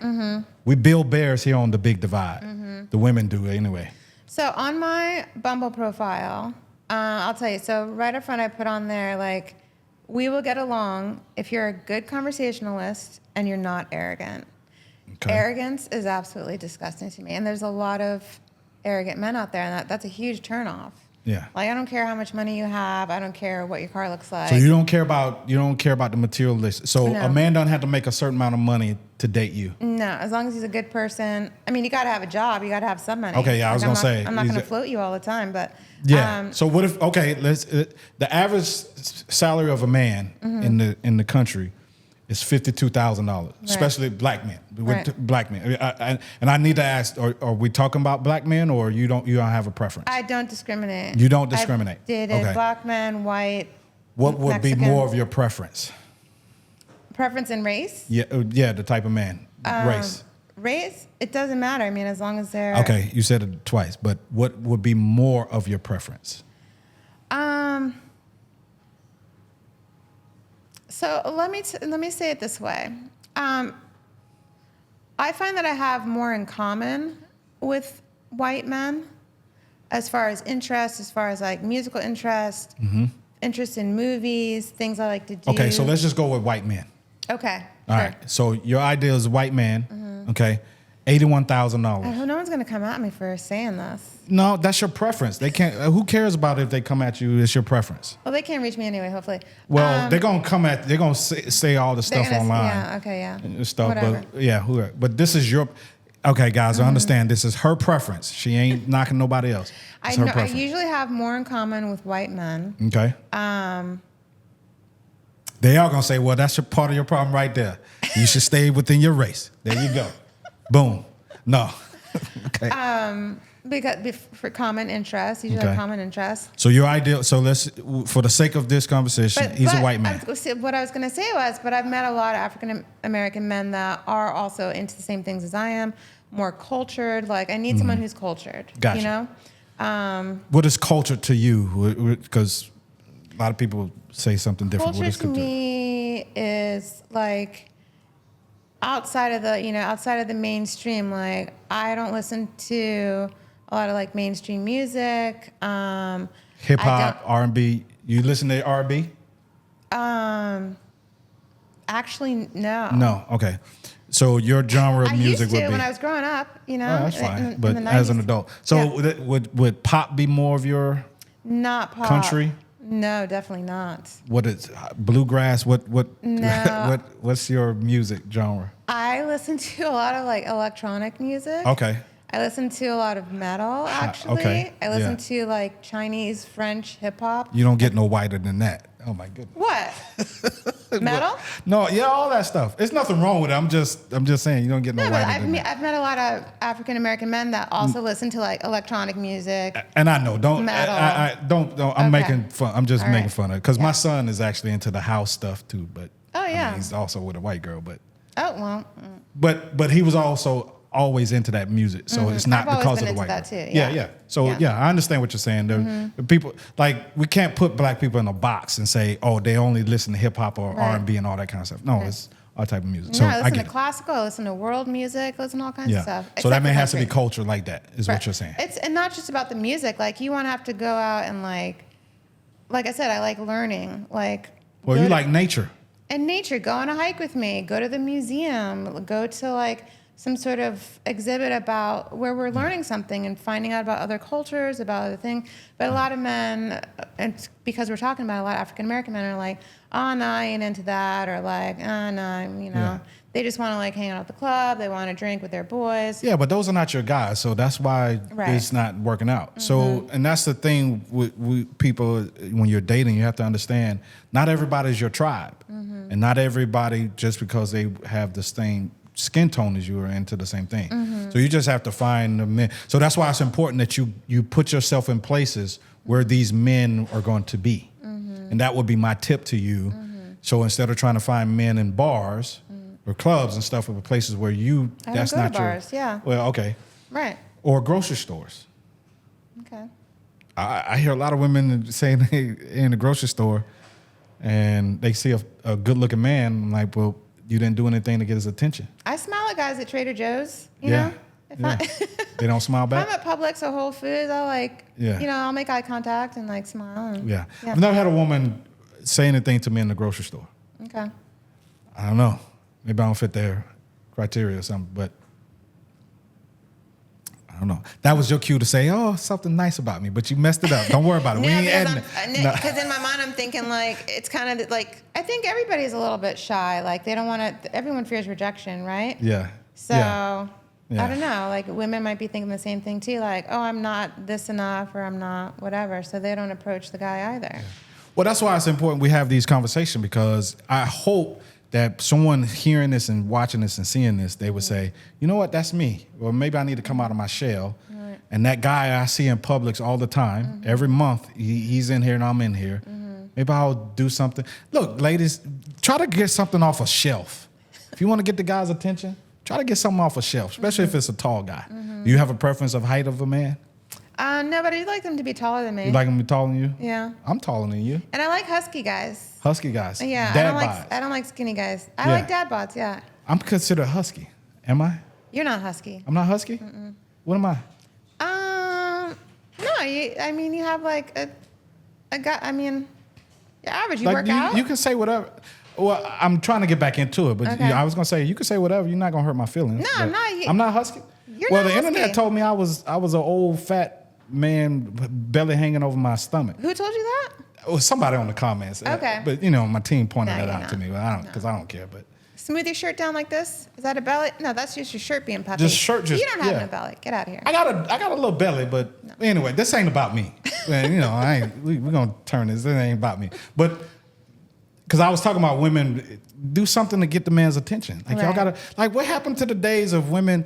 We build bears here on the Big Divide. The women do anyway. So on my Bumble profile, I'll tell you. So right up front, I put on there like, we will get along if you're a good conversationalist and you're not arrogant. Okay. Arrogance is absolutely disgusting to me, and there's a lot of arrogant men out there, and that's a huge turnoff. Yeah. Like, I don't care how much money you have. I don't care what your car looks like. So you don't care about the materialist. So No. a man doesn't have to make a certain amount of money to date you. No, as long as he's a good person. I mean, you got to have a job. You got to have some money. Okay, yeah, I was gonna say I'm not going to float you all the time, but yeah. So what if the average salary of a man in the country is $52,000, especially black men. Black men, and I need to ask: Are we talking about black men, or you don't have a preference? I don't discriminate. You don't discriminate. I've dated black men, white. What would Mexicans. be more of your preference? Preference in race? Yeah, the type of man. Race. Race? It doesn't matter. I mean, as long as they're okay. You said it twice, but what would be more of your preference? So let me say it this way. I find that I have more in common with white men as far as interest, as far as like musical interest, interest in movies, things I like to do. Okay, so let's just go with white men. Okay. All right. So your ideal is a white man. Okay. $81,000. No one's going to come at me for saying this. No, that's your preference. They can't. Who cares about if they come at you? It's your preference. Well, they can't reach me anyway. Hopefully. Well, they're gonna come at. They're gonna say all the stuff online. Yeah. Okay. Yeah. Stuff. Whatever. But yeah. But this is your. Okay, guys. I understand. This is her preference. She ain't knocking nobody else. It's her preference. I usually have more in common with white men. Okay. They are gonna say, "Well, that's part of your problem right there. You should stay within your race." There you go. Boom. No. Okay. Because for common interests, usually have common interests. So your ideal. So let's, for the sake of this conversation, he's a white man. What I was going to say was, but I've met a lot of African American men that are also into the same things as I am, more cultured. Like, I need someone who's cultured. Gotcha. You know. What is culture to you? Because a lot of people say something different. Culture to me is like outside of the mainstream. Like, I don't listen to a lot of like mainstream music. Hip hop, R&B. You listen to R&B? Actually, no. No. Okay. So your genre of music would be when I was growing up. You know, that's fine. But in the as 90s. an adult, so would pop be more of your not pop country? No, definitely not. What is bluegrass? What No. what's your music genre? I listen to a lot of like electronic music. Okay. I listen to a lot of metal, actually. Okay. I listen to like Chinese, French, hip hop. You don't get no whiter than that. Oh my goodness. What? Metal? No, yeah, all that stuff. There's nothing wrong with it. I'm just saying you don't get no No, whiter but than that. I've met a lot of African American men that also listen to like electronic music. And I know, Metal. I'm Okay. making fun. I'm just All making right. fun of it because my son is actually into the house stuff too. But Oh, yeah. I mean, he's also with a white girl. But Oh well. but he was also always into that music, so it's not I've always because been of the into white that girl. too, yeah. So Yeah. I understand what you're saying. The people, like, we can't put black people in a box and say, oh, they only listen to hip hop or Right. R&B and all that kind of stuff. No, it's all type of music. No, So I I listen get to it. classical, I listen to world music, listen to all kinds of stuff. So except that for man has to be country. culture like that, is what Right. you're saying. It's and not just about the music. Like, you want to have to go out and like I said, I like learning. Like, Well, you like nature. and nature. Go on a hike with me. Go to the museum. Go to like some sort of exhibit about where we're learning something and finding out about other cultures, about other things. But a lot of men, and it's because we're talking about a lot of African American men, are like, oh no, I ain't into that, or like, oh no, Yeah. They just want to like hang out at the club. They want to drink with their boys. Yeah, but those are not your guys, so that's why Right. it's not working out. So, and that's the thing with people when you're dating, you have to understand not everybody's your tribe, and not everybody just because they have the same skin tone as you are into the same thing. So you just have to find the men. So that's why it's important that you put yourself in places where these men are going to be, and that would be my tip to you. So instead of trying to find men in bars or clubs and stuff, or places where that's don't go not to bars, your. yeah. Well, okay. Right. Or grocery stores. Okay. I hear a lot of women saying they in the grocery store and they see a good-looking man. I'm like, well, you didn't do anything to get his attention. I smile at guys at Trader Joe's, you know? They don't smile back? If I'm at Publix or Whole Foods, I'll Yeah. I'll make eye contact and like smile. And, Yeah. I've never had a woman say anything to me in the grocery store. Okay. I don't know. Maybe I don't fit their criteria or something, but I don't know. That was your cue to say, oh, something nice about me, but you messed it up. Don't worry about it. Because in my mind, I'm thinking like, it's kind of like, I think everybody's a little bit shy. Like they don't want to, everyone fears rejection, right? Yeah. So Yeah. I don't know, like women might be thinking the same thing too. Like, oh, I'm not this enough or I'm not whatever. So they don't approach the guy either. Yeah. Well, that's why it's important we have these conversations, because I hope that someone hearing this and watching this and seeing this, they would say, you know what, that's me. Or maybe I need to come out of my shell. Right. And that guy I see in Publix all the time, every month, he's in here and I'm in here. Maybe I'll do something. Look, ladies, try to get something off a shelf. If you want to get the guy's attention, try to get something off a shelf, especially if it's a tall guy. Do you have a preference of height of a man? No, but I'd like them to be taller than me. You like him to be taller than you? Yeah. I'm taller than you. And I like husky guys. Husky guys. Yeah. Dad I don't like skinny guys. I Yeah. like dad bods. Yeah. I'm considered husky. Am I? You're not husky. I'm not husky? What am I? No. You have like a guy. I mean, you're average. You Like work out. you can say whatever. Well, I'm trying to get back into it, but Okay. I was gonna say you can say whatever. You're not gonna hurt my feelings. No, but I'm not. I'm not husky. You're well, not the internet husky. told me I was an old fat man, belly hanging over my stomach. Who told you that? It was somebody on the comments. Okay. But my team pointed No, that you're out not. to me. But I don't, because I don't care. But Smooth your shirt down like this. Is that a belly? No, that's just your shirt being puffy. Just shirt, You don't have yeah. no belly. Get out of here. I got a little belly. But anyway, this ain't about me. Man, we're gonna turn this. It ain't about me. But because I was talking about women, do something to get the man's attention. Like y'all Right. gotta, like, what happened to the days of women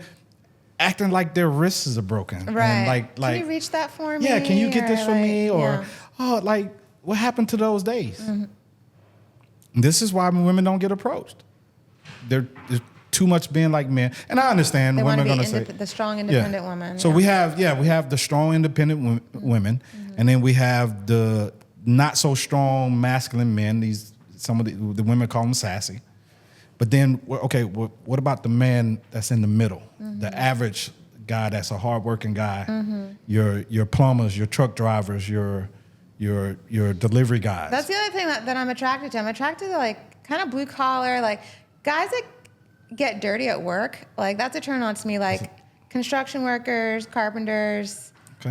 acting like their wrists are broken? Right. And like, can you reach that for me? yeah, can you get this Or, for me? Or yeah. oh, like, what happened to those days? This is why women don't get approached. There's too much being like men, and I understand They want women to are be going to say the strong, independent woman. So yeah. we have the strong, independent women, and then we have the not so strong, masculine men. Some of the women call them sassy, but then okay, what about the man that's in the middle, the average guy that's a hardworking guy? Your plumbers, your truck drivers, your delivery guys. That's the other thing that I'm attracted to. I'm attracted to like kind of blue collar, like guys that get dirty at work. Like that's a turn on to me. Like construction workers, carpenters, Okay.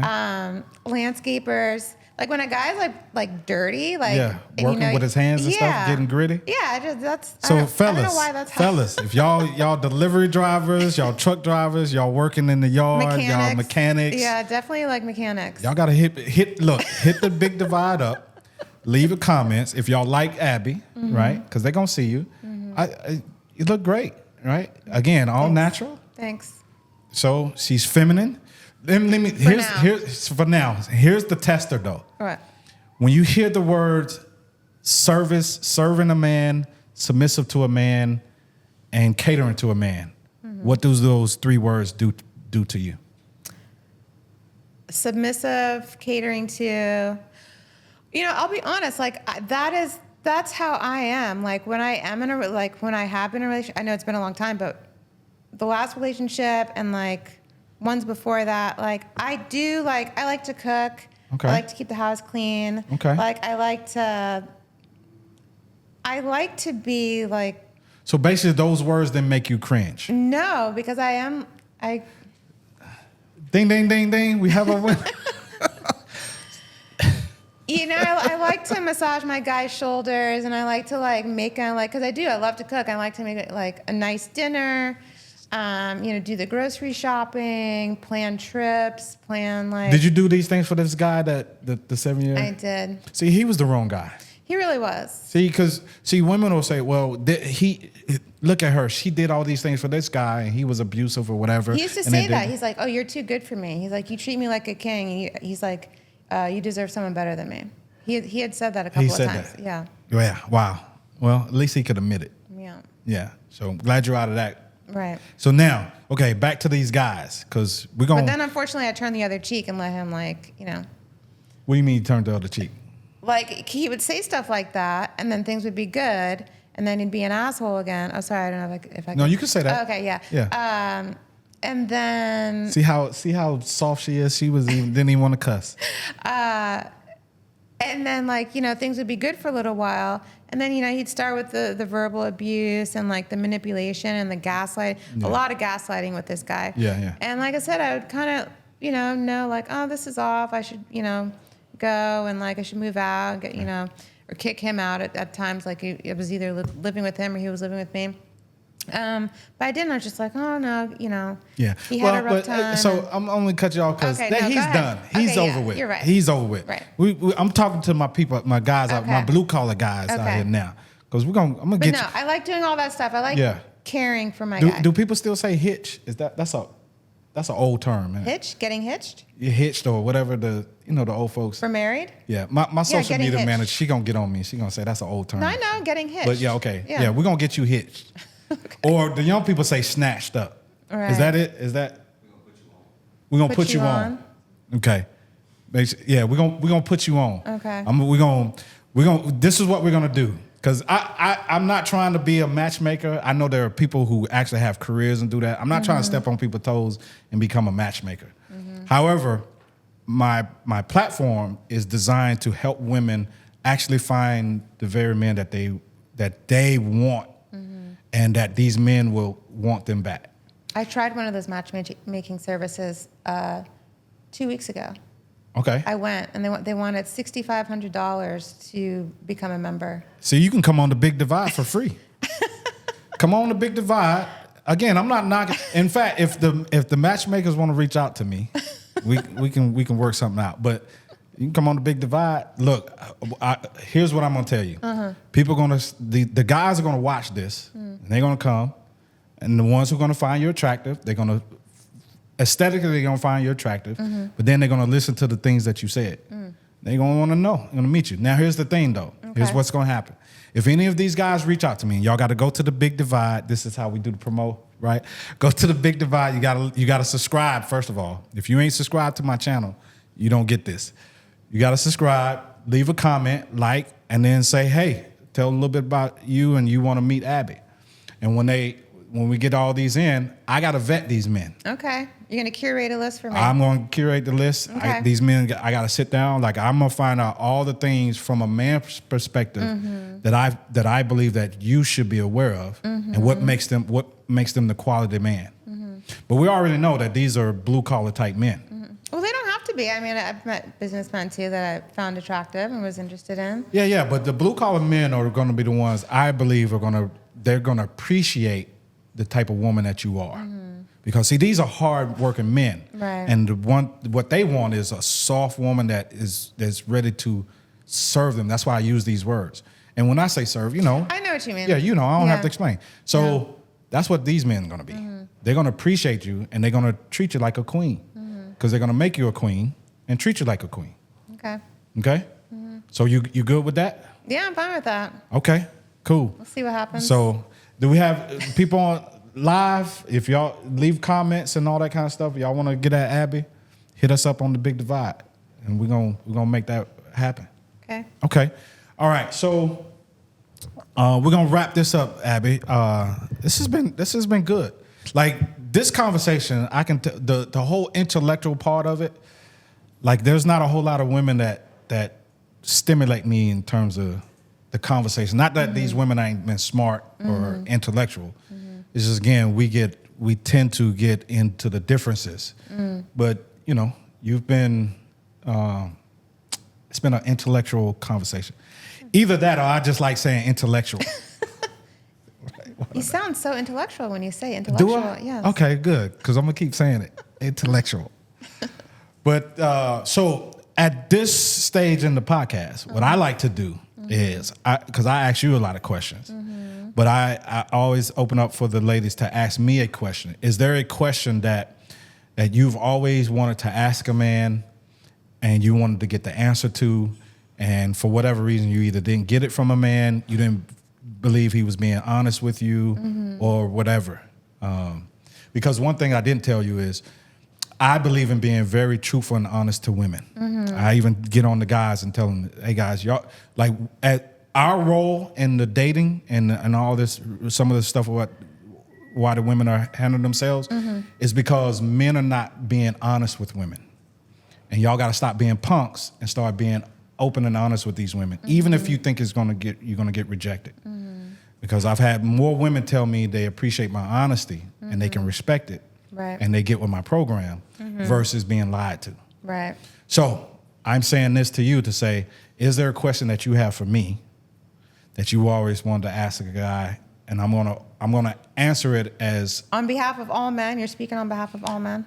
Landscapers. Like when a guy's like dirty, like Yeah, and, working with his hands and stuff, getting gritty. Yeah, that's So I don't fellas, know why that's fellas, if y'all delivery drivers, y'all truck drivers, y'all working in the yard, y'all mechanics. Yeah, definitely like mechanics. Y'all gotta hit the Big Divide up. Leave a comments if y'all like Abby, right? Because they're gonna see you. You look great, right? Again, all natural. Thanks. So she's feminine. Here's the tester though. What? When you hear the words service, serving a man, submissive to a man, and catering to a man, what do those three words do to you? Submissive, catering to, I'll be honest, like that's how I am. Like when I am when I have been in a relationship, I know it's been a long time, but the last relationship and like ones before that, like I like to cook. Okay. I like to keep the house clean. Okay. Like I like to be like. So basically those words then make you cringe. No, because Ding, ding, ding, ding. We have a winner. I like to massage my guy's shoulders, and I like to like make a because I love to cook. I like to make like a nice dinner, do the grocery shopping, plan trips, plan like. Did you do these things for this guy the 7 year? I did. See, he was the wrong guy. He really was. See, because women will say, well, look at her. She did all these things for this guy, and he was abusive or whatever. He used to say that. He's like, oh, you're too good for me. He's like, you treat me like a king. He's like, you deserve someone better than me. He had said that a couple of times. That. Yeah. Yeah. Wow. Well, at least he could admit it. Yeah. Yeah. So I'm glad you're out of that. Right. So now, okay, back to these guys, because we're going But to... then, unfortunately, I turned the other cheek and let him, like, you know. What do you mean you turned the other cheek? Like, he would say stuff like that, and then things would be good, and then he'd be an asshole again. Oh, sorry, I don't know if I No, can. you can say that. Oh, okay, yeah. Yeah. And then... See how soft she is? She didn't even want to cuss. And then, like, you know, things would be good for a little while. And then, you know, he'd start with the verbal abuse and, like, the manipulation and the gaslight. Yeah. A lot of gaslighting with this guy. Yeah, yeah. And like I said, I would kind of, you know, like, oh, this is off. I should, you know, go and, like, I should move out and get, you know, or kick him out at times. Like, it was either living with him or he was living with me. But I didn't. I was just like, oh, no, you know. Yeah. He had a rough time. So I'm only cut you off because Okay, no, he's go ahead. done. He's Okay, over yeah, with. you're right. He's over with. Right. I'm talking to my people, my guys, my Okay. blue collar guys out Okay. here now. Because I'm gonna But get no, you. I like doing all that stuff. I like Yeah. caring for my guy. Do people still say hitch? That's an old term, man. Hitch? Getting hitched? You hitched or whatever the old folks. For married? Yeah, my social getting media hitched. manager, she gonna get on me. She gonna say that's an old term. No, I know, getting hitched. But yeah, okay. Yeah. Yeah, we're gonna get you hitched. Or the young people say snatched up. Right. Is that it? Is that? We're gonna put you on. Okay. Yeah, we're gonna put you on. Okay. We're gonna. This is what we're gonna do. Because I'm not trying to be a matchmaker. I know there are people who actually have careers and do that. I'm not trying to step on people's toes and become a matchmaker. However, my platform is designed to help women actually find the very men that they want, and that these men will want them back. I tried one of those matchmaking services 2 weeks ago. Okay. I went, and they wanted $6,500 to become a member. So you can come on the Big Divide for free. Come on the Big Divide. Again, I'm not knocking. In fact, if the matchmakers want to reach out to me, we can work something out. But you can come on the Big Divide. Look, here's what I'm gonna tell you. People the guys are gonna watch this, and they're gonna come, and the ones who are gonna find you attractive, they're gonna aesthetically they're gonna find you attractive, but then they're gonna listen to the things that you said. They're gonna want to know. They're gonna meet you. Now here's the thing though. Here's what's gonna happen. If any of these guys reach out to me, and y'all got to go to the Big Divide. This is how we do the promo, right? Go to the Big Divide. You gotta subscribe first of all. If you ain't subscribed to my channel, you don't get this. You gotta subscribe, leave a comment, like, and then say, hey, tell a little bit about you and you want to meet Abby. And when we get all these in, I gotta vet these men. Okay. You're going to curate a list for me? I'm going to curate the list. Okay. These men, I got to sit down. Like, I'm going to find out all the things from a man's perspective that I believe that you should be aware of, and what makes them the quality man. But we already know that these are blue collar type men. Well, they don't have to be. I mean, I've met businessmen too that I found attractive and was interested in. Yeah. But the blue collar men are going to be the ones I believe they're going to appreciate the type of woman that you are. Because see, these are hard-working men, Right. And what they want is a soft woman that's ready to serve them. That's why I use these words. And when I say serve, I know what you mean. yeah, I don't have Yeah. to explain. So that's what these men are going to be. They're going to appreciate you, and they're going to treat you like a queen, because they're going to make you a queen and treat you like a queen. Okay. Okay. So you good with that? Yeah, I'm fine with that. Okay. Cool. We'll see what happens. So do we have people on live? If y'all leave comments and all that kind of stuff, y'all want to get at Abby, hit us up on the Big Divide, and we're gonna make that happen. Okay. Okay. All right. So we're gonna wrap this up, Abby. This has been good. Like this conversation, I can the whole intellectual part of it. Like there's not a whole lot of women that stimulate me in terms of the conversation. Not that these women ain't been smart or intellectual. It's just, again, we tend to get into the differences. But, you've been, it's been an intellectual conversation. Either that or I just like saying intellectual. You sound so intellectual when you say intellectual. Do I? Yes. Okay, good, because I'm going to keep saying it. Intellectual. But so at this stage in the podcast, what I like to do is, because I ask you a lot of questions, but I always open up for the ladies to ask me a question. Is there a question that you've always wanted to ask a man and you wanted to get the answer to, and for whatever reason you either didn't get it from a man, you didn't believe he was being honest with you or whatever. Because one thing I didn't tell you is I believe in being very truthful and honest to women. I even get on the guys and tell them, hey guys, y'all, like at our role in the dating and all this, some of the stuff about why the women are handling themselves is because men are not being honest with women. And y'all got to stop being punks and start being open and honest with these women, even if you think you're going to get rejected. Because I've had more women tell me they appreciate my honesty and they can respect it. Right. And they get with my program versus being lied to. Right. So I'm saying this to you to say, is there a question that you have for me that you always wanted to ask a guy? And I'm gonna answer it as on behalf of all men. You're speaking on behalf of all men.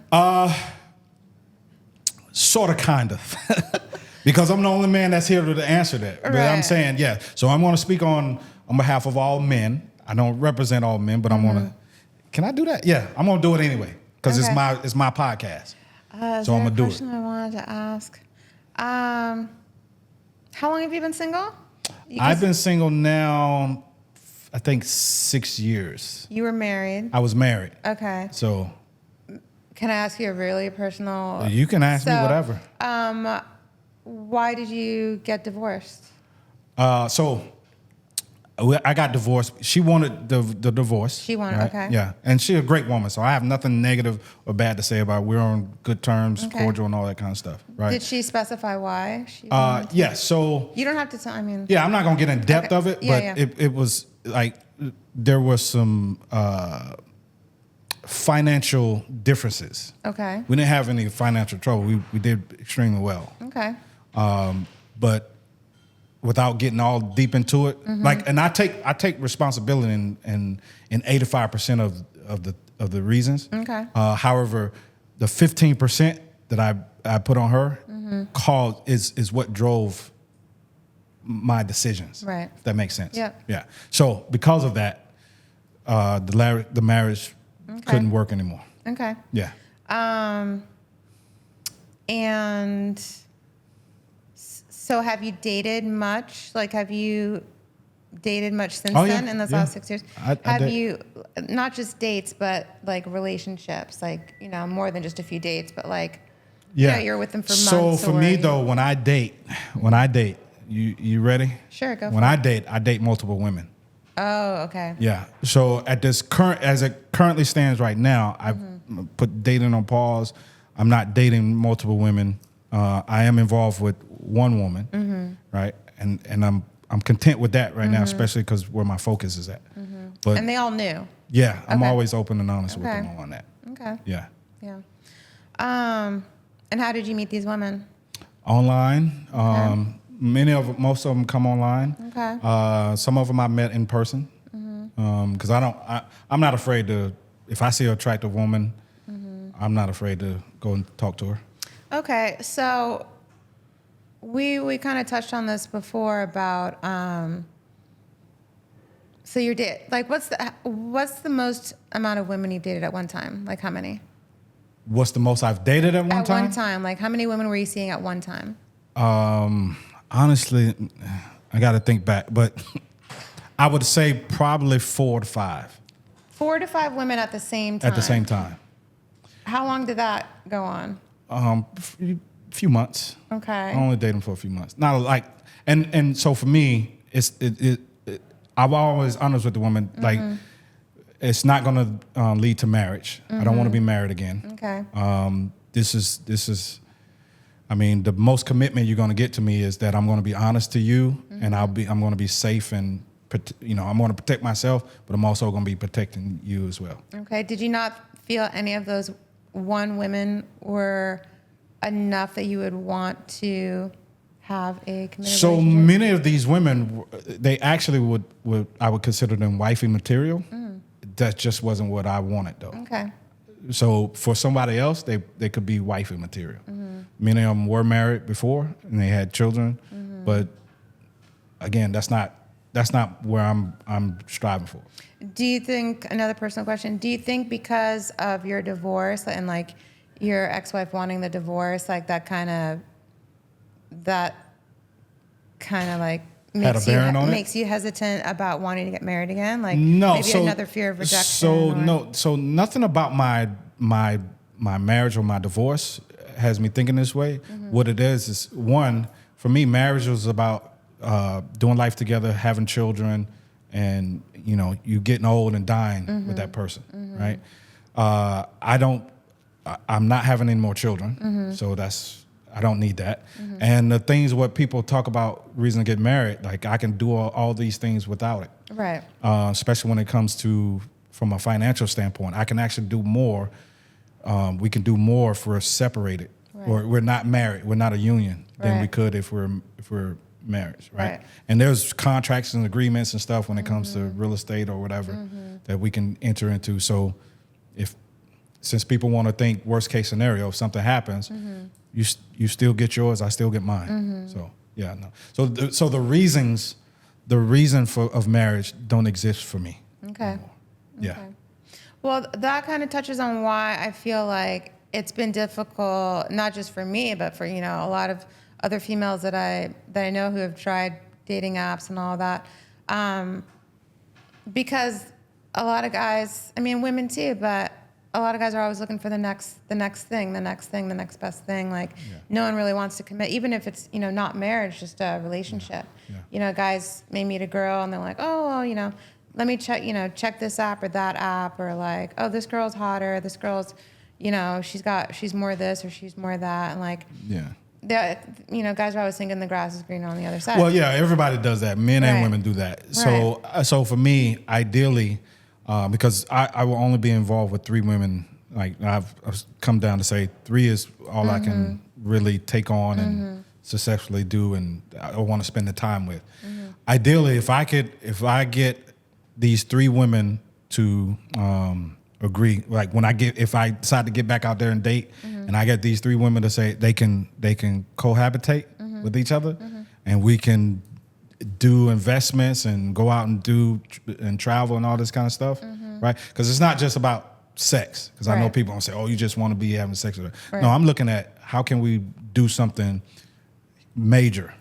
Sort of, kind of, because I'm the only man that's here to answer that. But I'm saying, yeah. So I'm gonna speak on behalf of all men. I don't represent all men, but I'm gonna. Can I do that? Yeah, I'm gonna do it anyway because it's my podcast. So I'm gonna do it. Question I wanted to ask. How long have you been single? I've been single now, I think 6 years. You were married. I was married. Okay. So. Can I ask you a really personal? You can ask me whatever. Why did you get divorced? So I got divorced. She wanted the divorce. She wanted, right? okay. Yeah, and she's a great woman, so I have nothing negative or bad to say about her. We're on good terms, cordial, and all that kind of stuff, right? Did she specify why? Yeah, so. You don't have to tell, I mean. Yeah, I'm not going to get in depth of it, Yeah, but it was like there was some financial differences. Okay. We didn't have any financial trouble. We did extremely well. Okay. But without getting all deep into it, like, and I take responsibility in 85% of the reasons. Okay. However, the 15% that I put on her is what drove my decisions. Right. If that makes sense. Yeah. Yeah. So because of that, the marriage couldn't work anymore. Okay. Yeah. And so have you dated much? Like, have you dated much since then in those last 6 years? Have you, not just dates, but like relationships, like, you know, more than just a few dates, but like, you know, you're with them for months. So for me though, when I date, you ready? Sure, go for it. When I date multiple women. Oh, okay. Yeah. So as it currently stands right now, I've put dating on pause. I'm not dating multiple women. I am involved with one woman, right? And I'm content with that right now, especially because where my focus is at. But And they all knew. yeah, I'm always open and honest with them on that. Okay. Yeah. Yeah. And how did you meet these women? Online. Most of them come online. Okay. Some of them I met in person. Because I'm not afraid to, if I see an attractive woman, I'm not afraid to go and talk to her. Okay. So we kind of touched on this before about, so you did, like, what's the most amount of women you've dated at one time? Like how many? What's the most I've dated at one time? At one time. Like how many women were you seeing at one time? Honestly, I got to think back, but I would say probably 4 to 5. 4 to 5 women at the same time? At the same time. How long did that go on? Few months. Okay. I only dated them for a few months. Not like, and so for me, I'm always honest with the woman. Like, it's not going to lead to marriage. I don't want to be married again. Okay. This is. I mean, the most commitment you're going to get to me is that I'm going to be honest to you, and I'm going to be safe, and I'm going to protect myself, but I'm also going to be protecting you as well. Okay. Did you not feel any of those women were enough that you would want to have a committed So relationship? many of these women, they actually would I would consider them wifey material. That just wasn't what I wanted though. Okay. So for somebody else, they could be wifey material. Many of them were married before and they had children, but again, that's not where I'm striving for. Do you think, another personal question, do you think because of your divorce and like your ex-wife wanting the divorce, like that kind of like had a bearing on it? Makes you hesitant about wanting to get married again? Like No, maybe another fear of rejection? So nothing about my marriage or my divorce has me thinking this way. What it is one, for me, marriage was about doing life together, having children, and you getting old and dying with that person, right? I'm not having any more children, so I don't need that. And the things what people talk about reason to get married, like I can do all these things without it. Right. Especially when it comes to from a financial standpoint, I can actually do more. We can do more if we're separated, or we're not married. We're not a union than we could if we're married, right? And there's contracts and agreements and stuff when it comes to real estate or whatever that we can enter into. So since people want to think worst case scenario, if something happens, you still get yours, I still get mine. So yeah, no. So the reason of marriage don't exist for me. Okay. Anymore. Yeah. Okay. Well, that kind of touches on why I feel like it's been difficult, not just for me, but for a lot of other females that I know who have tried dating apps and all that, because a lot of guys, I mean women too, but a lot of guys are always looking for the next thing, the next best thing. Like no one really wants to commit, even if it's not marriage, just a relationship. Yeah. Guys may meet a girl and they're like, oh, well, let me check this app or that app, or like, oh, this girl's hotter, this girl's, she's more this or she's more that, and like, guys are always thinking the grass is greener on the other side. Well, yeah, everybody does that. Men and women do that. So for me, ideally, because I will only be involved with 3 women. Like I've come down to say 3 is all I can really take on and successfully do, and I want to spend the time with. Ideally, if I get these 3 women to agree, like if I decide to get back out there and date, and I get these 3 women to say they can cohabitate with each other, and we can do investments and go out and do and travel and all this kind of stuff, right? Because it's not just about sex. Because I know people don't say, "Oh, you just want to be having sex with her." Right. No, I'm looking at how can we do something major,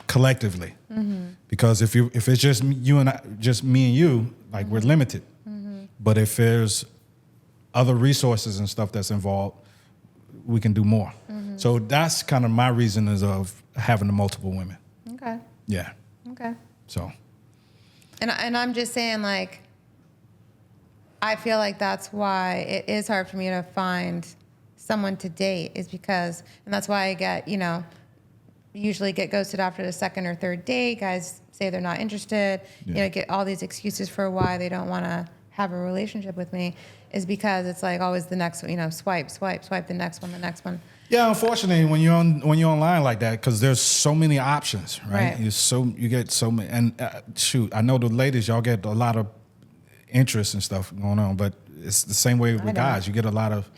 collectively. Because if it's just you and I, just me and you, like we're limited. But if there's other resources and stuff that's involved, we can do more. So that's kind of my reason is of having the multiple women. Okay. Yeah. Okay. So. And I'm just saying, like, I feel like that's why it is hard for me to find someone to date, is because, and that's why I get, usually get ghosted after the second or third date. Guys say they're not interested, get all these excuses for why they don't want to have a relationship with me, is because it's like always the next, swipe, the next one. Yeah, unfortunately, when you're online like that, because there's so many options, right? You get so many, and shoot, I know the ladies, y'all get a lot of interest and stuff going on, but it's the same way with guys. You get a lot of,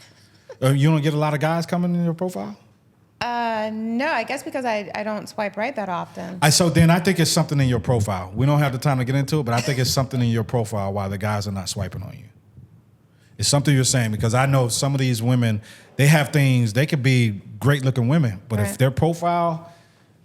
you don't get a lot of guys coming in your profile? No, I guess because I don't swipe right that often. So then I think it's something in your profile. We don't have the time to get into it, but I think it's something in your profile why the guys are not swiping on you. It's something you're saying, because I know some of these women, they have things, they could be great looking women, but if their profile,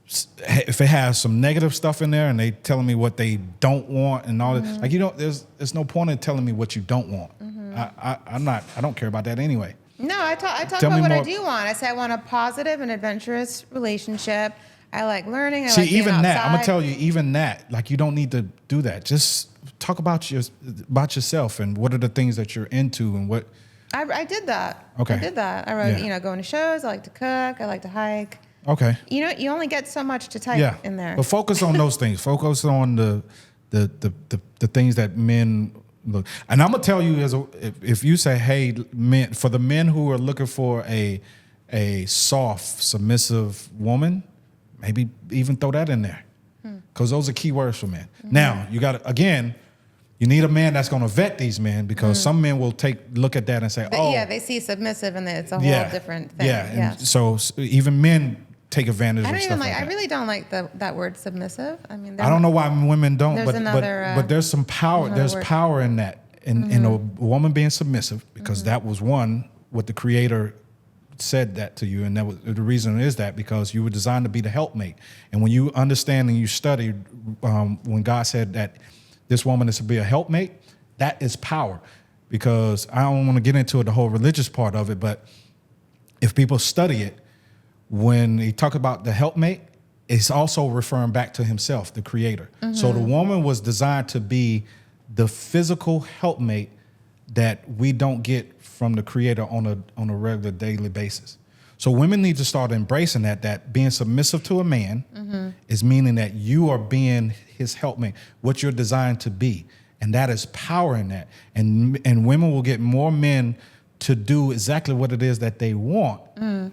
if it has some negative stuff in there and they telling me what they don't want and all that, like, there's no point in telling me what you don't want. I don't care about that anyway. No, I talk about what I do want. I say I want a positive and adventurous relationship. I like learning. I like being even outside. that, I'm gonna tell you, even that, like, you don't need to do that. Just talk about yourself and what are the things that you're into and what. I did that. Okay. I did that. I wrote, going to shows. I like to cook. I like to hike. Okay. You only get so much to type in there. But focus on those things. Focus on the things that men look. And I'm gonna tell you, if you say, hey, men, for the men who are looking for a soft, submissive woman, maybe even throw that in there, because those are key words for men. Now you got to you need a man that's going to vet these men, because some men will look at that and say, they see submissive and it's a whole different thing. And so even men take advantage of stuff like that. I really don't like that word submissive. I mean, I don't know why women don't, but there's some power. There's power in that, in a woman being submissive, because that was what the Creator said that to you, and that was the reason is that because you were designed to be the helpmate. And when you understand and you study, when God said that this woman is to be a helpmate, that is power. Because I don't want to get into the whole religious part of it, but if people study it, when he talk about the helpmate, it's also referring back to himself, the creator. So the woman was designed to be the physical helpmate that we don't get from the creator on a regular daily basis. So women need to start embracing that being submissive to a man is meaning that you are being his helpmate, what you're designed to be. And that is power in that. And women will get more men to do exactly what it is that they want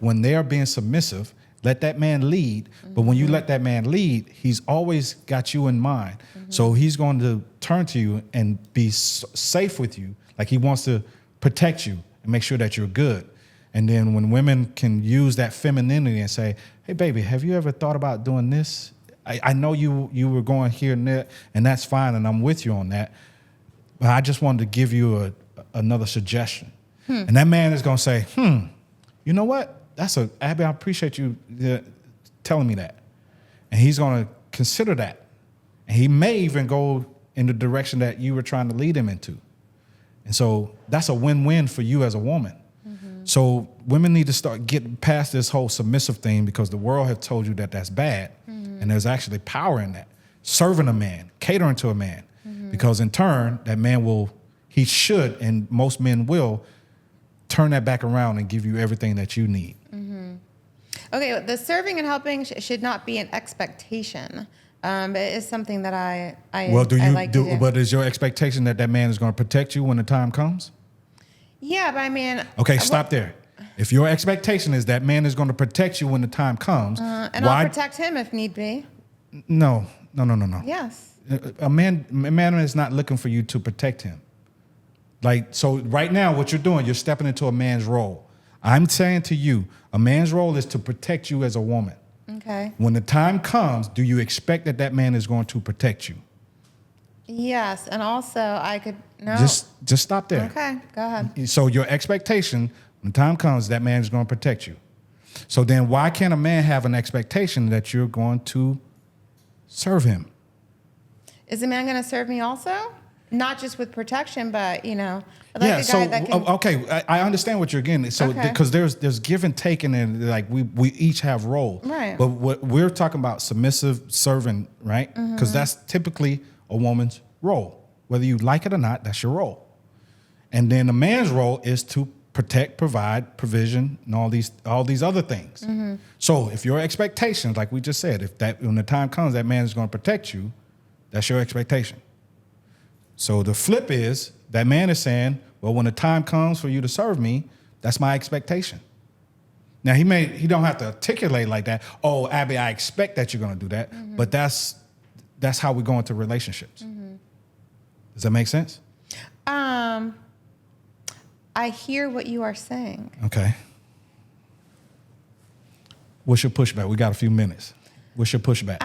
when they are being submissive. Let that man lead. But when you let that man lead, he's always got you in mind. So he's going to turn to you and be safe with you. Like he wants to protect you and make sure that you're good. And then when women can use that femininity and say, hey, baby, have you ever thought about doing this? I know you were going here and there, and that's fine, and I'm with you on that. But I just wanted to give you another suggestion. And that man is going to say, you know what? Abby, I appreciate you telling me that. And he's going to consider that. And he may even go in the direction that you were trying to lead him into. And so that's a win-win for you as a woman. So women need to start getting past this whole submissive thing because the world has told you that that's bad. And there's actually power in that. Serving a man, catering to a man. Because in turn, that man he should, and most men will, turn that back around and give you everything that you need. Okay, the serving and helping should not be an expectation. But it is something that I like to do. But is your expectation that man is going to protect you when the time comes? Yeah, but I mean... Okay, stop there. If your expectation is that man is going to protect you when the time comes... and I'll protect him if need be. No. Yes. A man is not looking for you to protect him. So right now, what you're doing, you're stepping into a man's role. I'm saying to you, a man's role is to protect you as a woman. Okay. When the time comes, do you expect that man is going to protect you? Yes, and also no. Just stop there. Okay, go ahead. So your expectation, when the time comes, that man is going to protect you. So then why can't a man have an expectation that you're going to serve him? Is a man going to serve me also? Not just with protection, but, okay, I understand what you're getting. So because there's give and take, and like we each have roles. Right. But what we're talking about, submissive servant, right? Because that's typically a woman's role. Whether you like it or not, that's your role. And then a man's role is to protect, provide, provision, and all these other things. So if your expectations, like we just said, when the time comes, that man is going to protect you, that's your expectation. So the flip is that man is saying, well, when the time comes for you to serve me, that's my expectation. Now he don't have to articulate like that. Oh, Abby, I expect that you're going to do that. But that's how we go into relationships. Does that make sense? I hear what you are saying. Okay. What's your pushback? We got a few minutes. What's your pushback?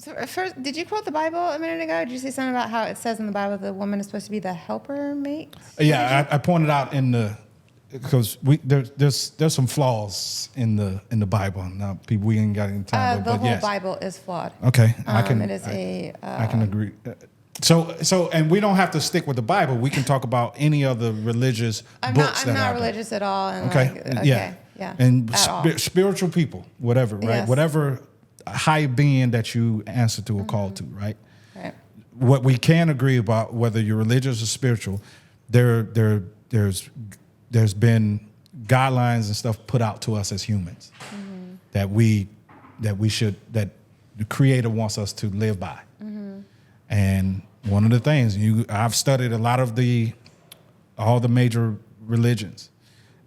So first, did you quote the Bible a minute ago? Did you say something about how it says in the Bible the woman is supposed to be the helper mate? Yeah, I pointed out because there's some flaws in the Bible. Now, we ain't got any time. The whole Bible is flawed. Okay, I can agree. So, and we don't have to stick with the Bible. We can talk about any other religious books. I'm not religious at all. And yeah. And spiritual people, whatever, right? Yes. Whatever high being that you answer to or call to, right? Right. What we can agree about, whether you're religious or spiritual, there's been guidelines and stuff put out to us as humans that the Creator wants us to live by. And one of the things I've studied a lot of all the major religions,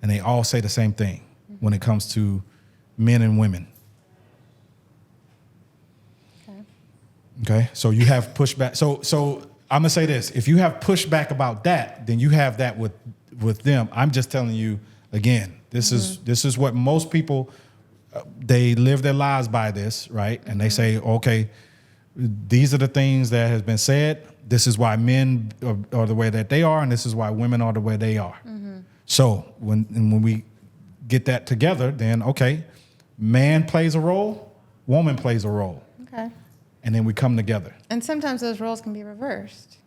and they all say the same thing when it comes to men and women. Okay, so you have pushback. So I'm gonna say this: if you have pushback about that, then you have that with them. I'm just telling you again. This is what most people they live their lives by this, right? And they say, okay, these are the things that has been said. This is why men are the way that they are, and this is why women are the way they are. So when we get that together, then okay, man plays a role, woman plays a role. Okay. And then we come together. And sometimes those roles can be reversed.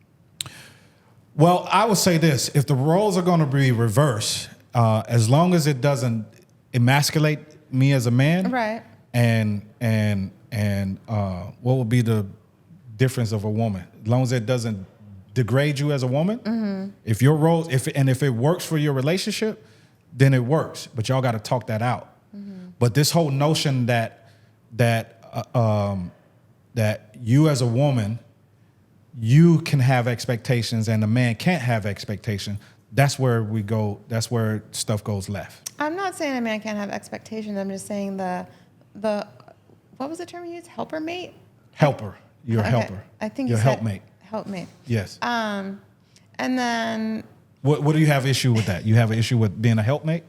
Well, I would say this: if the roles are going to be reversed, as long as it doesn't emasculate me as a man, Right. And what would be the difference of a woman? As long as it doesn't degrade you as a woman, if your role, if it works for your relationship, then it works. But y'all got to talk that out. But this whole notion that you as a woman, you can have expectations and a man can't have expectations. That's where we go. That's where stuff goes left. I'm not saying a man can't have expectations. I'm just saying the what was the term you used? Helper mate? Helper. You're a Okay. helper. I think you're you a said helpmate. Helpmate. Yes. And then What do you have issue with that? You have an issue with being a helpmate?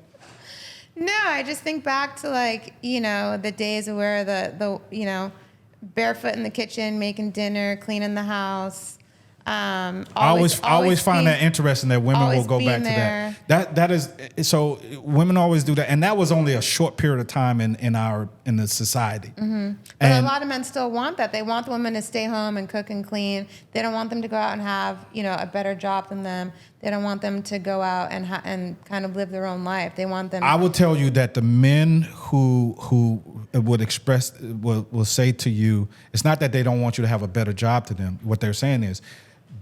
no, I just think back to the days where the barefoot in the kitchen, making dinner, cleaning the house. I always find that interesting that women will go back to that. That is so. Women always do that, and that was only a short period of time in the society. Mm-hmm. But a lot of men still want that. They want the women to stay home and cook and clean. They don't want them to go out and have a better job than them. They don't want them to go out and kind of live their own life. They want them. I will tell you that the men who would express will say to you, it's not that they don't want you to have a better job to them. What they're saying is,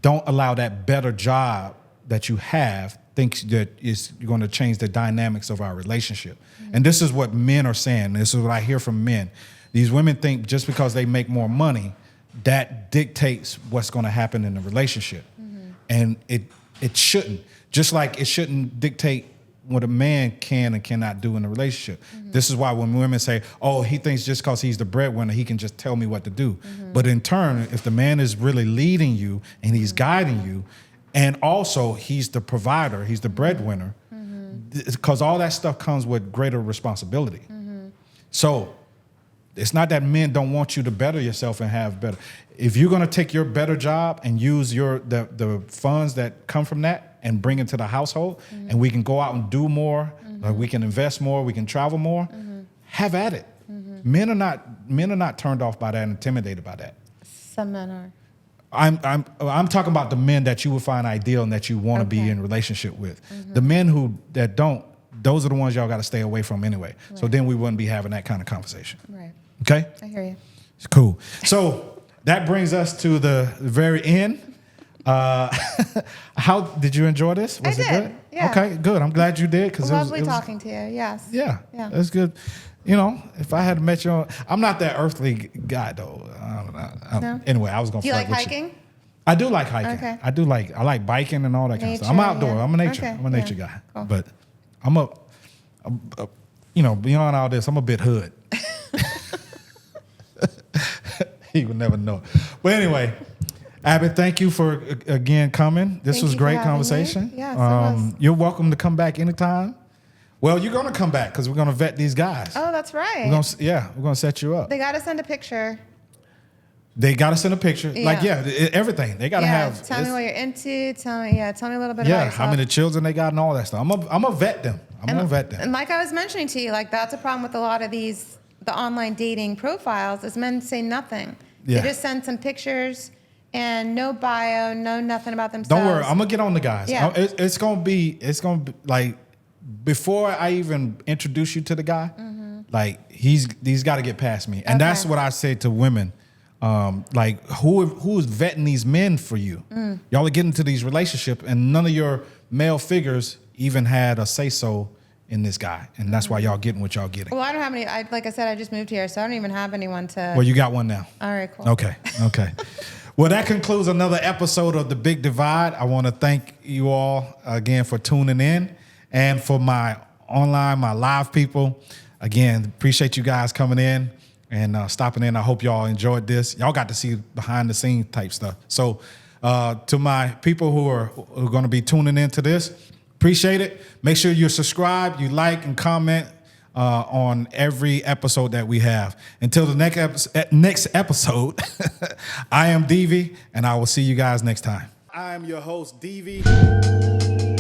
don't allow that better job that you have thinks that is going to change the dynamics of our relationship. Mm-hmm. And this is what men are saying. This is what I hear from men. These women think just because they make more money, that dictates what's going to happen in the relationship. Mm-hmm. And it shouldn't. Just like it shouldn't dictate what a man can and cannot do in a relationship. Mm-hmm. This is why when women say, oh, he thinks just because he's the breadwinner, he can just tell me what to do. Mm-hmm. But in turn, if the man is really leading you and he's guiding you, and also he's the provider, he's the breadwinner, because all that stuff comes with greater responsibility. Mm-hmm. So it's not that men don't want you to better yourself and have better. If you're going to take your better job and use the funds that come from that and bring it to the household, and we can go out and do more, like we can invest more, we can travel more, have at it. Men are not turned off by that and intimidated by that. Some men are. I'm talking about the men that you would find ideal and that you want to be in relationship with. The men that don't, those are the ones y'all got to stay away from anyway. Right. So then we wouldn't be having that kind of conversation. Right. Okay? I hear you. It's cool. So that brings us to the very end. How did you enjoy this? Was it good? Yeah. Okay, good. I'm glad you did because Lovely talking to you. Yes. Yeah. That's good. If I had met you, I'm not that earthly guy though. I don't know. No? Anyway, I was gonna. Do you like with hiking? You. I do like hiking. Okay. I like biking and all that kind of stuff. I'm outdoor. Yeah. I'm a nature. Okay. I'm a nature guy. Cool. But I'm beyond all this, I'm a bit hood. You would never know. But anyway, Abby, thank you for again coming. This was great conversation. Yes, it was. You're welcome to come back anytime. Well, you're going to come back because we're going to vet these guys. Oh, that's right. We're going to set you up. They got to send a picture. They got to send a picture. Yeah. Everything. They got to have. Tell me what you're into. Tell me a little bit about yourself. How many children they got and all that stuff. I'm going to vet them. I'm going to vet them. And like I was mentioning to you, that's a problem with a lot of the online dating profiles is men say nothing. Yeah. They just send some pictures and no bio, no nothing about themselves. Don't worry. I'm going to get on the guys. Yeah. It's going to be like, before I even introduce you to the guy, like he's got to get past me. And that's what I say to women. Like who is vetting these men for you? Y'all are getting into these relationships and none of your male figures even had a say-so in this guy. And that's why y'all getting what y'all getting. Well, I don't have any, like I said, I just moved here, so I don't even have anyone to. Well, you got one now. All right, cool. Okay. Well, that concludes another episode of The Big Divide. I want to thank you all again for tuning in. And for my live people, again, appreciate you guys coming in and stopping in. I hope y'all enjoyed this. Y'all got to see behind the scenes type stuff. So to my people who are going to be tuning into this, appreciate it. Make sure you subscribe, you like, and comment on every episode that we have. Until the next episode, I am DEViDE, and I will see you guys next time. I am your host, DEViDE.